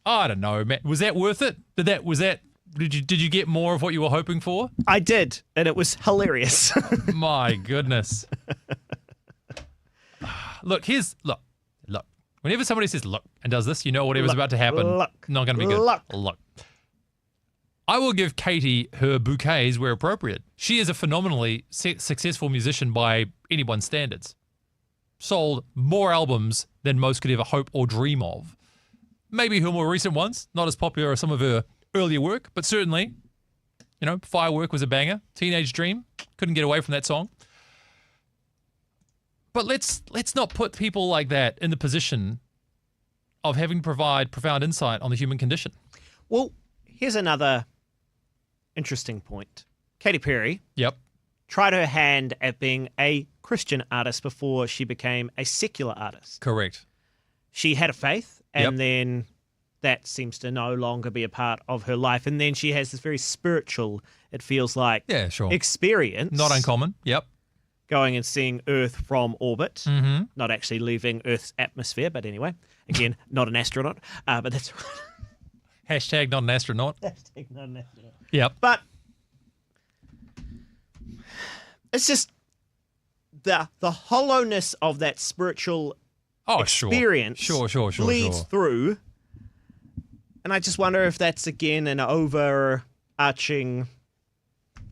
I don't know, Matt. Was that worth it? Did you get more of what you were hoping for? I did, and it was hilarious. My goodness. Look. Whenever somebody says look and does this, you know whatever's about to happen. Not going to be good. Look. I will give Katy her bouquets where appropriate. She is a phenomenally successful musician by anyone's standards. Sold more albums than most could ever hope or dream of. Maybe her more recent ones, not as popular as some of her earlier work, but certainly, Firework was a banger. Teenage Dream, couldn't get away from that song. But let's not put people like that in the position of having to provide profound insight on the human condition. Well, here's another interesting point. Katy Perry tried her hand at being a Christian artist before she became a secular artist. Correct. She had a faith, and then that seems to no longer be a part of her life. And then she has this very spiritual, it feels like, experience. Not uncommon. Yep. Going and seeing Earth from orbit, not actually leaving Earth's atmosphere, but anyway, again, not an astronaut, but that's Hashtag not an astronaut. Hashtag not an astronaut. Yep. But it's just the hollowness of that spiritual experience Sure. bleeds through. And I just wonder if that's, again, an overarching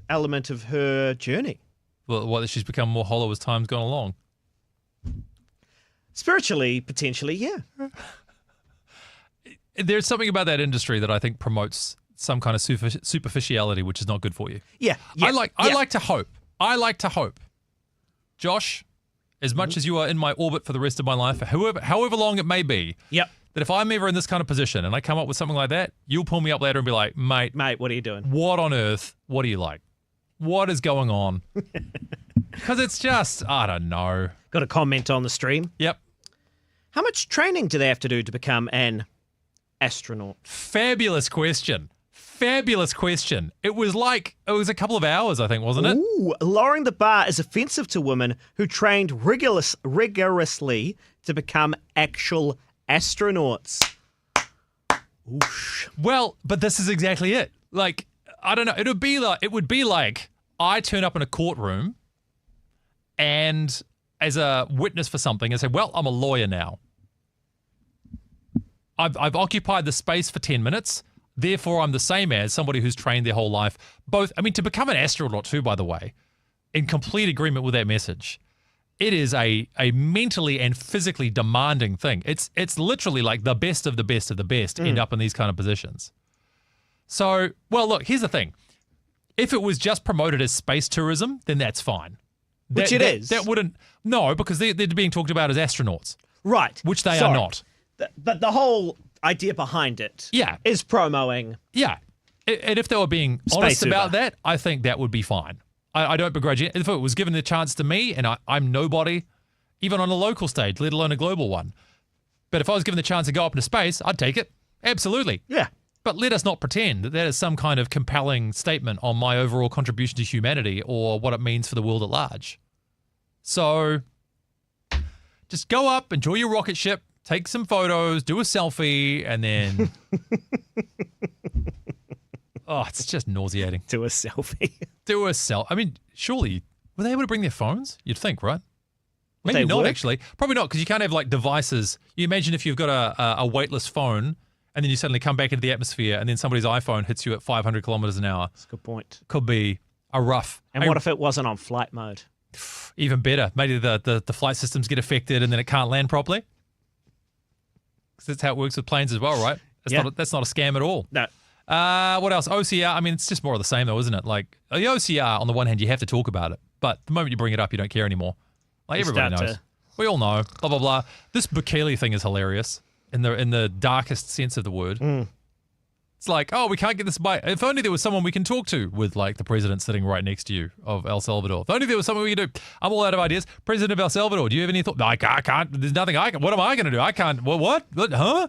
element of her journey. Well, that she's become more hollow as time's gone along. Spiritually, potentially, yeah. There's something about that industry that I think promotes some kind of superficiality, which is not good for you. Yeah. I like to hope. Josh, as much as you are in my orbit for the rest of my life, however long it may be, that if I'm ever in this kind of position and I come up with something like that, you'll pull me up later and be like, mate, what are you doing? What on earth? What do you like? What is going on? Because it's just, I don't know. Got a comment on the stream. Yep. How much training do they have to do to become an astronaut? Fabulous question. It was a couple of hours, I think, wasn't it? Ooh, lowering the bar is offensive to women who trained rigorously to become actual astronauts. Oosh. Well, but this is exactly it. Like, I don't know. It would be like I turn up in a courtroom and as a witness for something and say, well, I'm a lawyer now. I've occupied the space for 10 minutes. Therefore, I'm the same as somebody who's trained their whole life. To become an astronaut too, by the way, in complete agreement with that message, it is a mentally and physically demanding thing. It's literally like the best of the best of the best end up in these kind of positions. So, well, look, here's the thing. If it was just promoted as space tourism, then that's fine. Which it is. That wouldn't... No, because they're being talked about as astronauts. Right. Which they are not. But the whole idea behind it is promoting... Yeah. And if they were being honest about that, I think that would be fine. I don't begrudge it. If it was given the chance to me, and I'm nobody, even on a local stage, let alone a global one. But if I was given the chance to go up into space, I'd take it. Absolutely. Yeah. But let us not pretend that is some kind of compelling statement on my overall contribution to humanity or what it means for the world at large. So just go up, enjoy your rocket ship, take some photos, do a selfie, and then... Oh, it's just nauseating. Do a selfie. I mean, surely, were they able to bring their phones? You'd think, right? Maybe They not, would. actually. Probably not, because you can't have, like, devices. You imagine if you've got a weightless phone, and then you suddenly come back into the atmosphere, and then somebody's iPhone hits you at 500 kilometers an hour. That's a good point. Could be a rough... And what if it wasn't on flight mode? Even better. Maybe the flight systems get affected, and then it can't land properly. Because that's how it works with planes as well, right? That's not a scam at all. No. What else? OCR. I mean, it's just more of the same, though, isn't it? Like the OCR. On the one hand, you have to talk about it, but the moment you bring it up, you don't care anymore. Like everybody knows. We all know. Blah blah blah. This Bukele thing is hilarious in the darkest sense of the word. It's like, oh, we can't get this by. If only there was someone we can talk to with, like, the president sitting right next to you of El Salvador. If only there was someone we could do. I'm all out of ideas. President of El Salvador, do you have any thought? No, I can't. There's nothing I can. What am I going to do? I can't. What? Huh?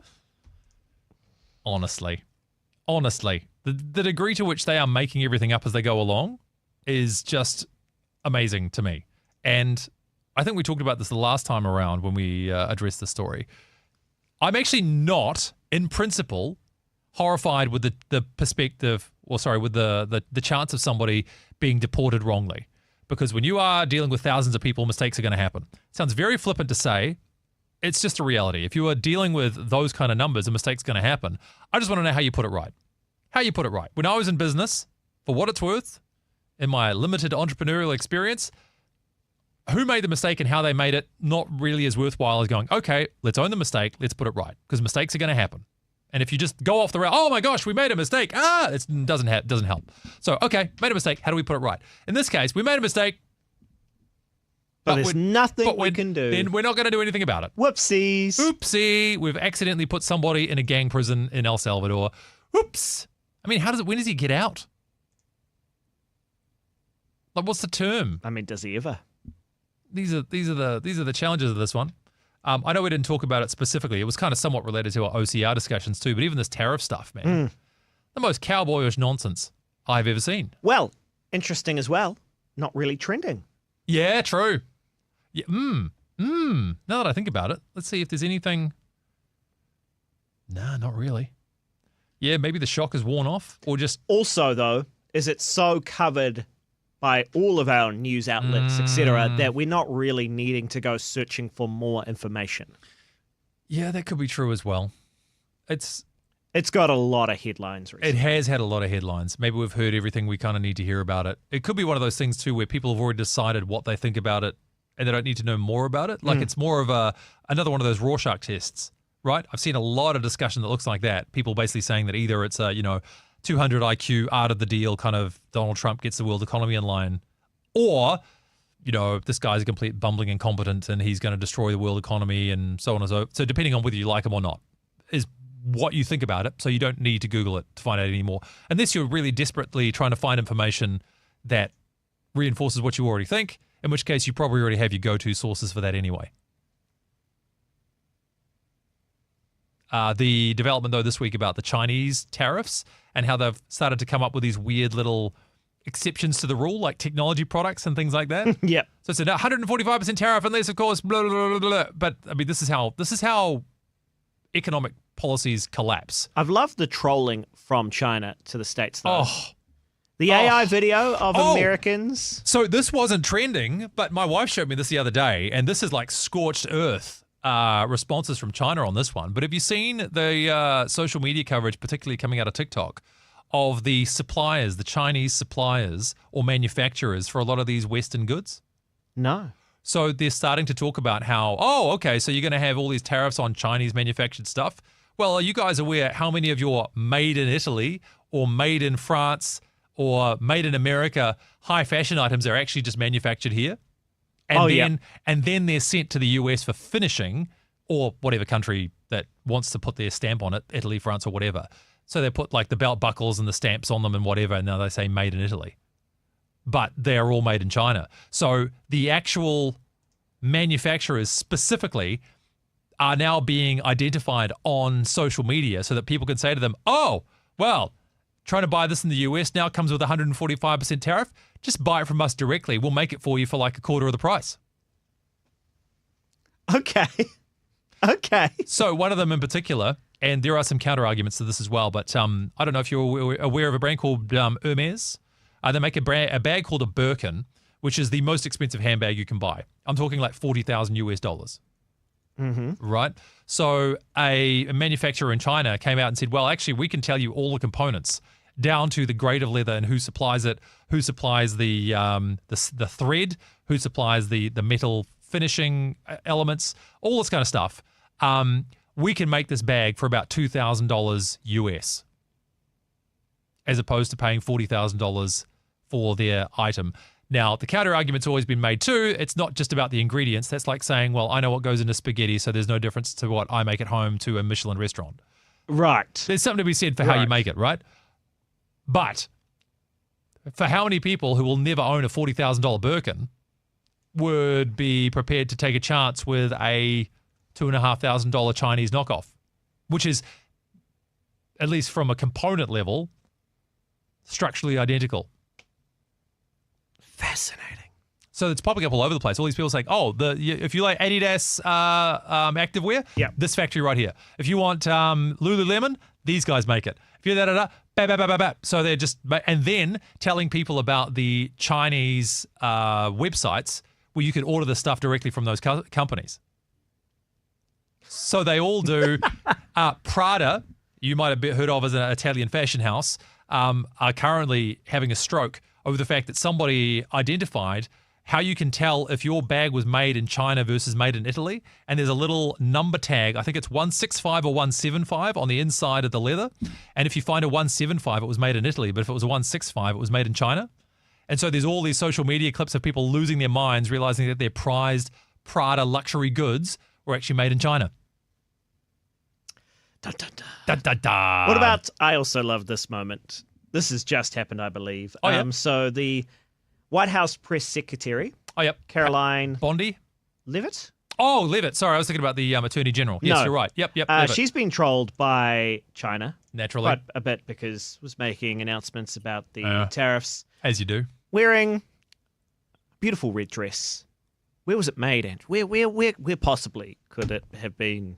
Honestly, the degree to which they are making everything up as they go along is just amazing to me. And I think we talked about this the last time around when we addressed the story. I'm actually not, in principle, horrified with the perspective, or sorry, with the chance of somebody being deported wrongly. Because when you are dealing with thousands of people, mistakes are going to happen. It sounds very flippant to say. It's just a reality. If you are dealing with those kind of numbers, a mistake's going to happen. I just want to know how you put it right. How you put it right. When I was in business, for what it's worth, in my limited entrepreneurial experience, who made the mistake and how they made it not really as worthwhile as going, okay, let's own the mistake, let's put it right. Because mistakes are going to happen. And if you just go off the rail, oh my gosh, we made a mistake. It doesn't help. So, okay, made a mistake. How do we put it right? In this case, we made a mistake. But there's nothing we can do. Then we're not going to do anything about it. Whoopsies. Oopsie. We've accidentally put somebody in a gang prison in El Salvador. Oops. I mean, when does he get out? Like, what's the term? I mean, does he ever? These are the challenges of this one. I know we didn't talk about it specifically. It was kind of somewhat related to our OCR discussions too, but even this tariff stuff, man. The most cowboyish nonsense I've ever seen. Well, interesting as well. Not really trending. Yeah, true. Yeah, now that I think about it, let's see if there's anything. Nah, not really. Yeah, maybe the shock is worn off, or just... Also, though, is it so covered by all of our news outlets, etc., that we're not really needing to go searching for more information. Yeah, that could be true as well. It's got a lot of headlines recently. It has had a lot of headlines. Maybe we've heard everything we kind of need to hear about it. It could be one of those things, too, where people have already decided what they think about it and they don't need to know more about it. Like it's more of another one of those Rorschach tests, right? I've seen a lot of discussion that looks like that. People basically saying that either it's a, 200 IQ art of the deal kind of Donald Trump gets the world economy in line, or, this guy's a complete bumbling incompetent and he's going to destroy the world economy and so on and so on. So depending on whether you like him or not is what you think about it. So you don't need to Google it to find out anymore. Unless you're really desperately trying to find information that reinforces what you already think, in which case you probably already have your go-to sources for that anyway. The development, though, this week about the Chinese tariffs and how they've started to come up with these weird little exceptions to the rule, like technology products and things like that. Yep. So it's a 145% tariff unless, of course, blah, blah, blah, blah. But, I mean, this is how economic policies collapse. I've loved the trolling from China to the States, though. The AI video of Americans. So this wasn't trending, but my wife showed me this the other day, and this is like scorched earth responses from China on this one. But have you seen the social media coverage, particularly coming out of TikTok, of the suppliers, the Chinese suppliers or manufacturers for a lot of these Western goods? No. So they're starting to talk about how, okay, so you're going to have all these tariffs on Chinese manufactured stuff. Well, are you guys aware how many of your made in Italy or made in France or made in America high fashion items are actually just manufactured here? And then they're sent to the US for finishing, or whatever country that wants to put their stamp on it, Italy, France, or whatever. So they put like the belt buckles and the stamps on them and whatever, and now they say made in Italy. But they're all made in China. So the actual manufacturers specifically are now being identified on social media so that people can say to them, trying to buy this in the US now comes with a 145% tariff. Just buy it from us directly. We'll make it for you for like a quarter of the price. Okay. Okay. So one of them in particular, and there are some counter arguments to this as well, but I don't know if you're aware of a brand called Hermes. They make a bag called a Birkin, which is the most expensive handbag you can buy. I'm talking like $40,000 US. Mm-hmm. Right? So a manufacturer in China came out and said, well, actually, we can tell you all the components down to the grade of leather and who supplies it, who supplies the thread, who supplies the metal finishing elements, all this kind of stuff. We can make this bag for about $2,000 US, as opposed to paying $40,000 for their item. Now, the counter argument's always been made too. It's not just about the ingredients. That's like saying, well, I know what goes into spaghetti, so there's no difference to what I make at home to a Michelin restaurant. Right. There's something to be said for how you make it, right? But for how many people who will never own a $40,000 Birkin would be prepared to take a chance with a $2,500 Chinese knockoff, which is, at least from a component level, structurally identical. Fascinating. So it's popping up all over the place. All these people saying, oh, if you like Adidas activewear, this factory right here. If you want Lululemon, these guys make it. If you're da-da-da, so they're just, and then telling people about the Chinese websites where you could order the stuff directly from those companies. So they all do. Prada, you might have heard of as an Italian fashion house, are currently having a stroke over the fact that somebody identified how you can tell if your bag was made in China versus made in Italy. And there's a little number tag. I think it's 165 or 175 on the inside of the leather. And if you find a 175, it was made in Italy. But if it was a 165, it was made in China. And so there's all these social media clips of people losing their minds, realizing that their prized Prada luxury goods were actually made in China. Dun, dun, dun. Da, da, da. What about, I also love this moment. This has just happened, I believe. Oh, yeah. So the White House press secretary, Caroline Bondi Leavitt. Oh, Leavitt. Sorry, I was thinking about the Attorney General. Yes, you're right. Yep. She's been trolled by China. Naturally. Quite a bit because was making announcements about the tariffs. As you do. Wearing a beautiful red dress. Where was it made, Andrew? Where possibly could it have been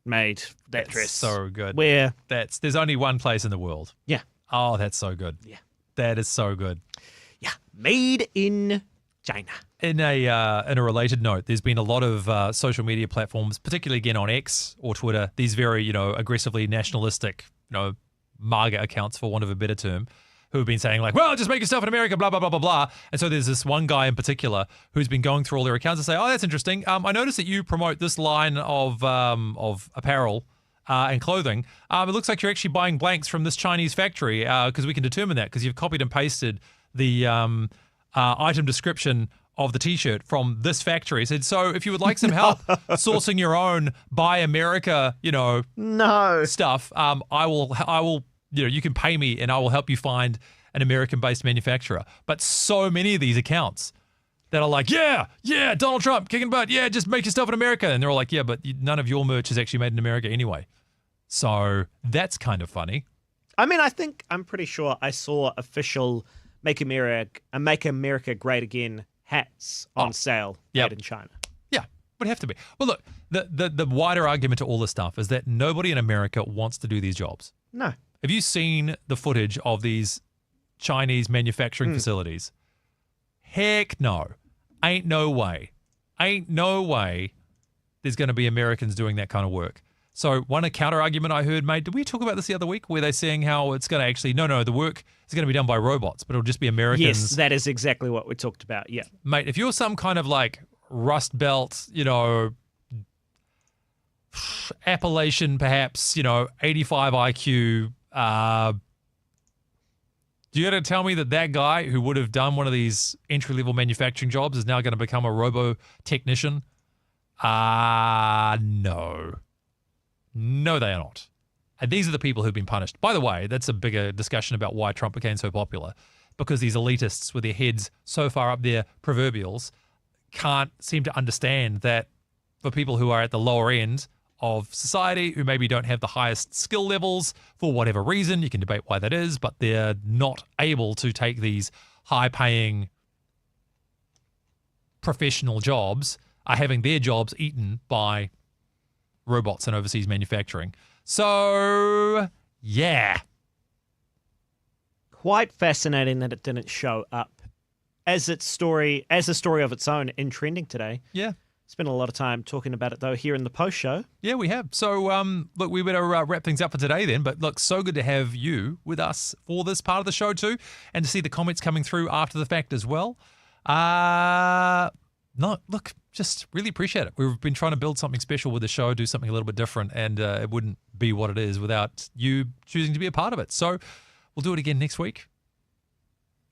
made, that dress? So good. Where? There's only one place in the world. Yeah. Oh, that's so good. Yeah. That is so good. Yeah. Made in China. In a related note, there's been a lot of social media platforms, particularly again on X or Twitter, these very, aggressively nationalistic, MAGA accounts, for want of a better term, who have been saying like, well, just make your stuff in America, blah, blah, blah, blah, blah. And so there's this one guy in particular who's been going through all their accounts and say, oh, that's interesting. I noticed that you promote this line of apparel and clothing. It looks like you're actually buying blanks from this Chinese factory because we can determine that because you've copied and pasted the item description of the T-shirt from this factory. He said, so if you would like some help sourcing your own Buy America, stuff, I will, you can pay me and I will help you find an American-based manufacturer. But so many of these accounts that are like, yeah, Donald Trump, kicking butt, yeah, just make your stuff in America. And they're all like, yeah, but none of your merch is actually made in America anyway. So that's kind of funny. I mean, I'm pretty sure I saw official Make America Great Again hats on sale made in China. Yeah, would have to be. Well, look, the wider argument to all this stuff is that nobody in America wants to do these jobs. No. Have you seen the footage of these Chinese manufacturing facilities? Heck no. Ain't no way there's going to be Americans doing that kind of work. So one counter argument I heard made, did we talk about this the other week, where they're saying how it's going to actually, no, the work is going to be done by robots, but it'll just be Americans. Yes, that is exactly what we talked about, yeah. Mate, if you're some kind of like Rust Belt, Appalachian perhaps, 85 IQ, do you got to tell me that guy who would have done one of these entry-level manufacturing jobs is now going to become a robo-technician? No. No, they are not. And these are the people who've been punished. By the way, that's a bigger discussion about why Trump became so popular, because these elitists with their heads so far up their proverbials can't seem to understand that for people who are at the lower end of society, who maybe don't have the highest skill levels for whatever reason, you can debate why that is, but they're not able to take these high-paying professional jobs, are having their jobs eaten by robots and overseas manufacturing. So, yeah. Quite fascinating that it didn't show up as a story of its own in trending today. Yeah. Spent a lot of time talking about it, though, here in the post show. Yeah, we have. So, look, we better wrap things up for today then. But look, so good to have you with us for this part of the show too, and to see the comments coming through after the fact as well. No, look, just really appreciate it. We've been trying to build something special with the show, do something a little bit different, and it wouldn't be what it is without you choosing to be a part of it. So we'll do it again next week.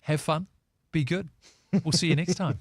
Have fun. Be good. We'll see you next time.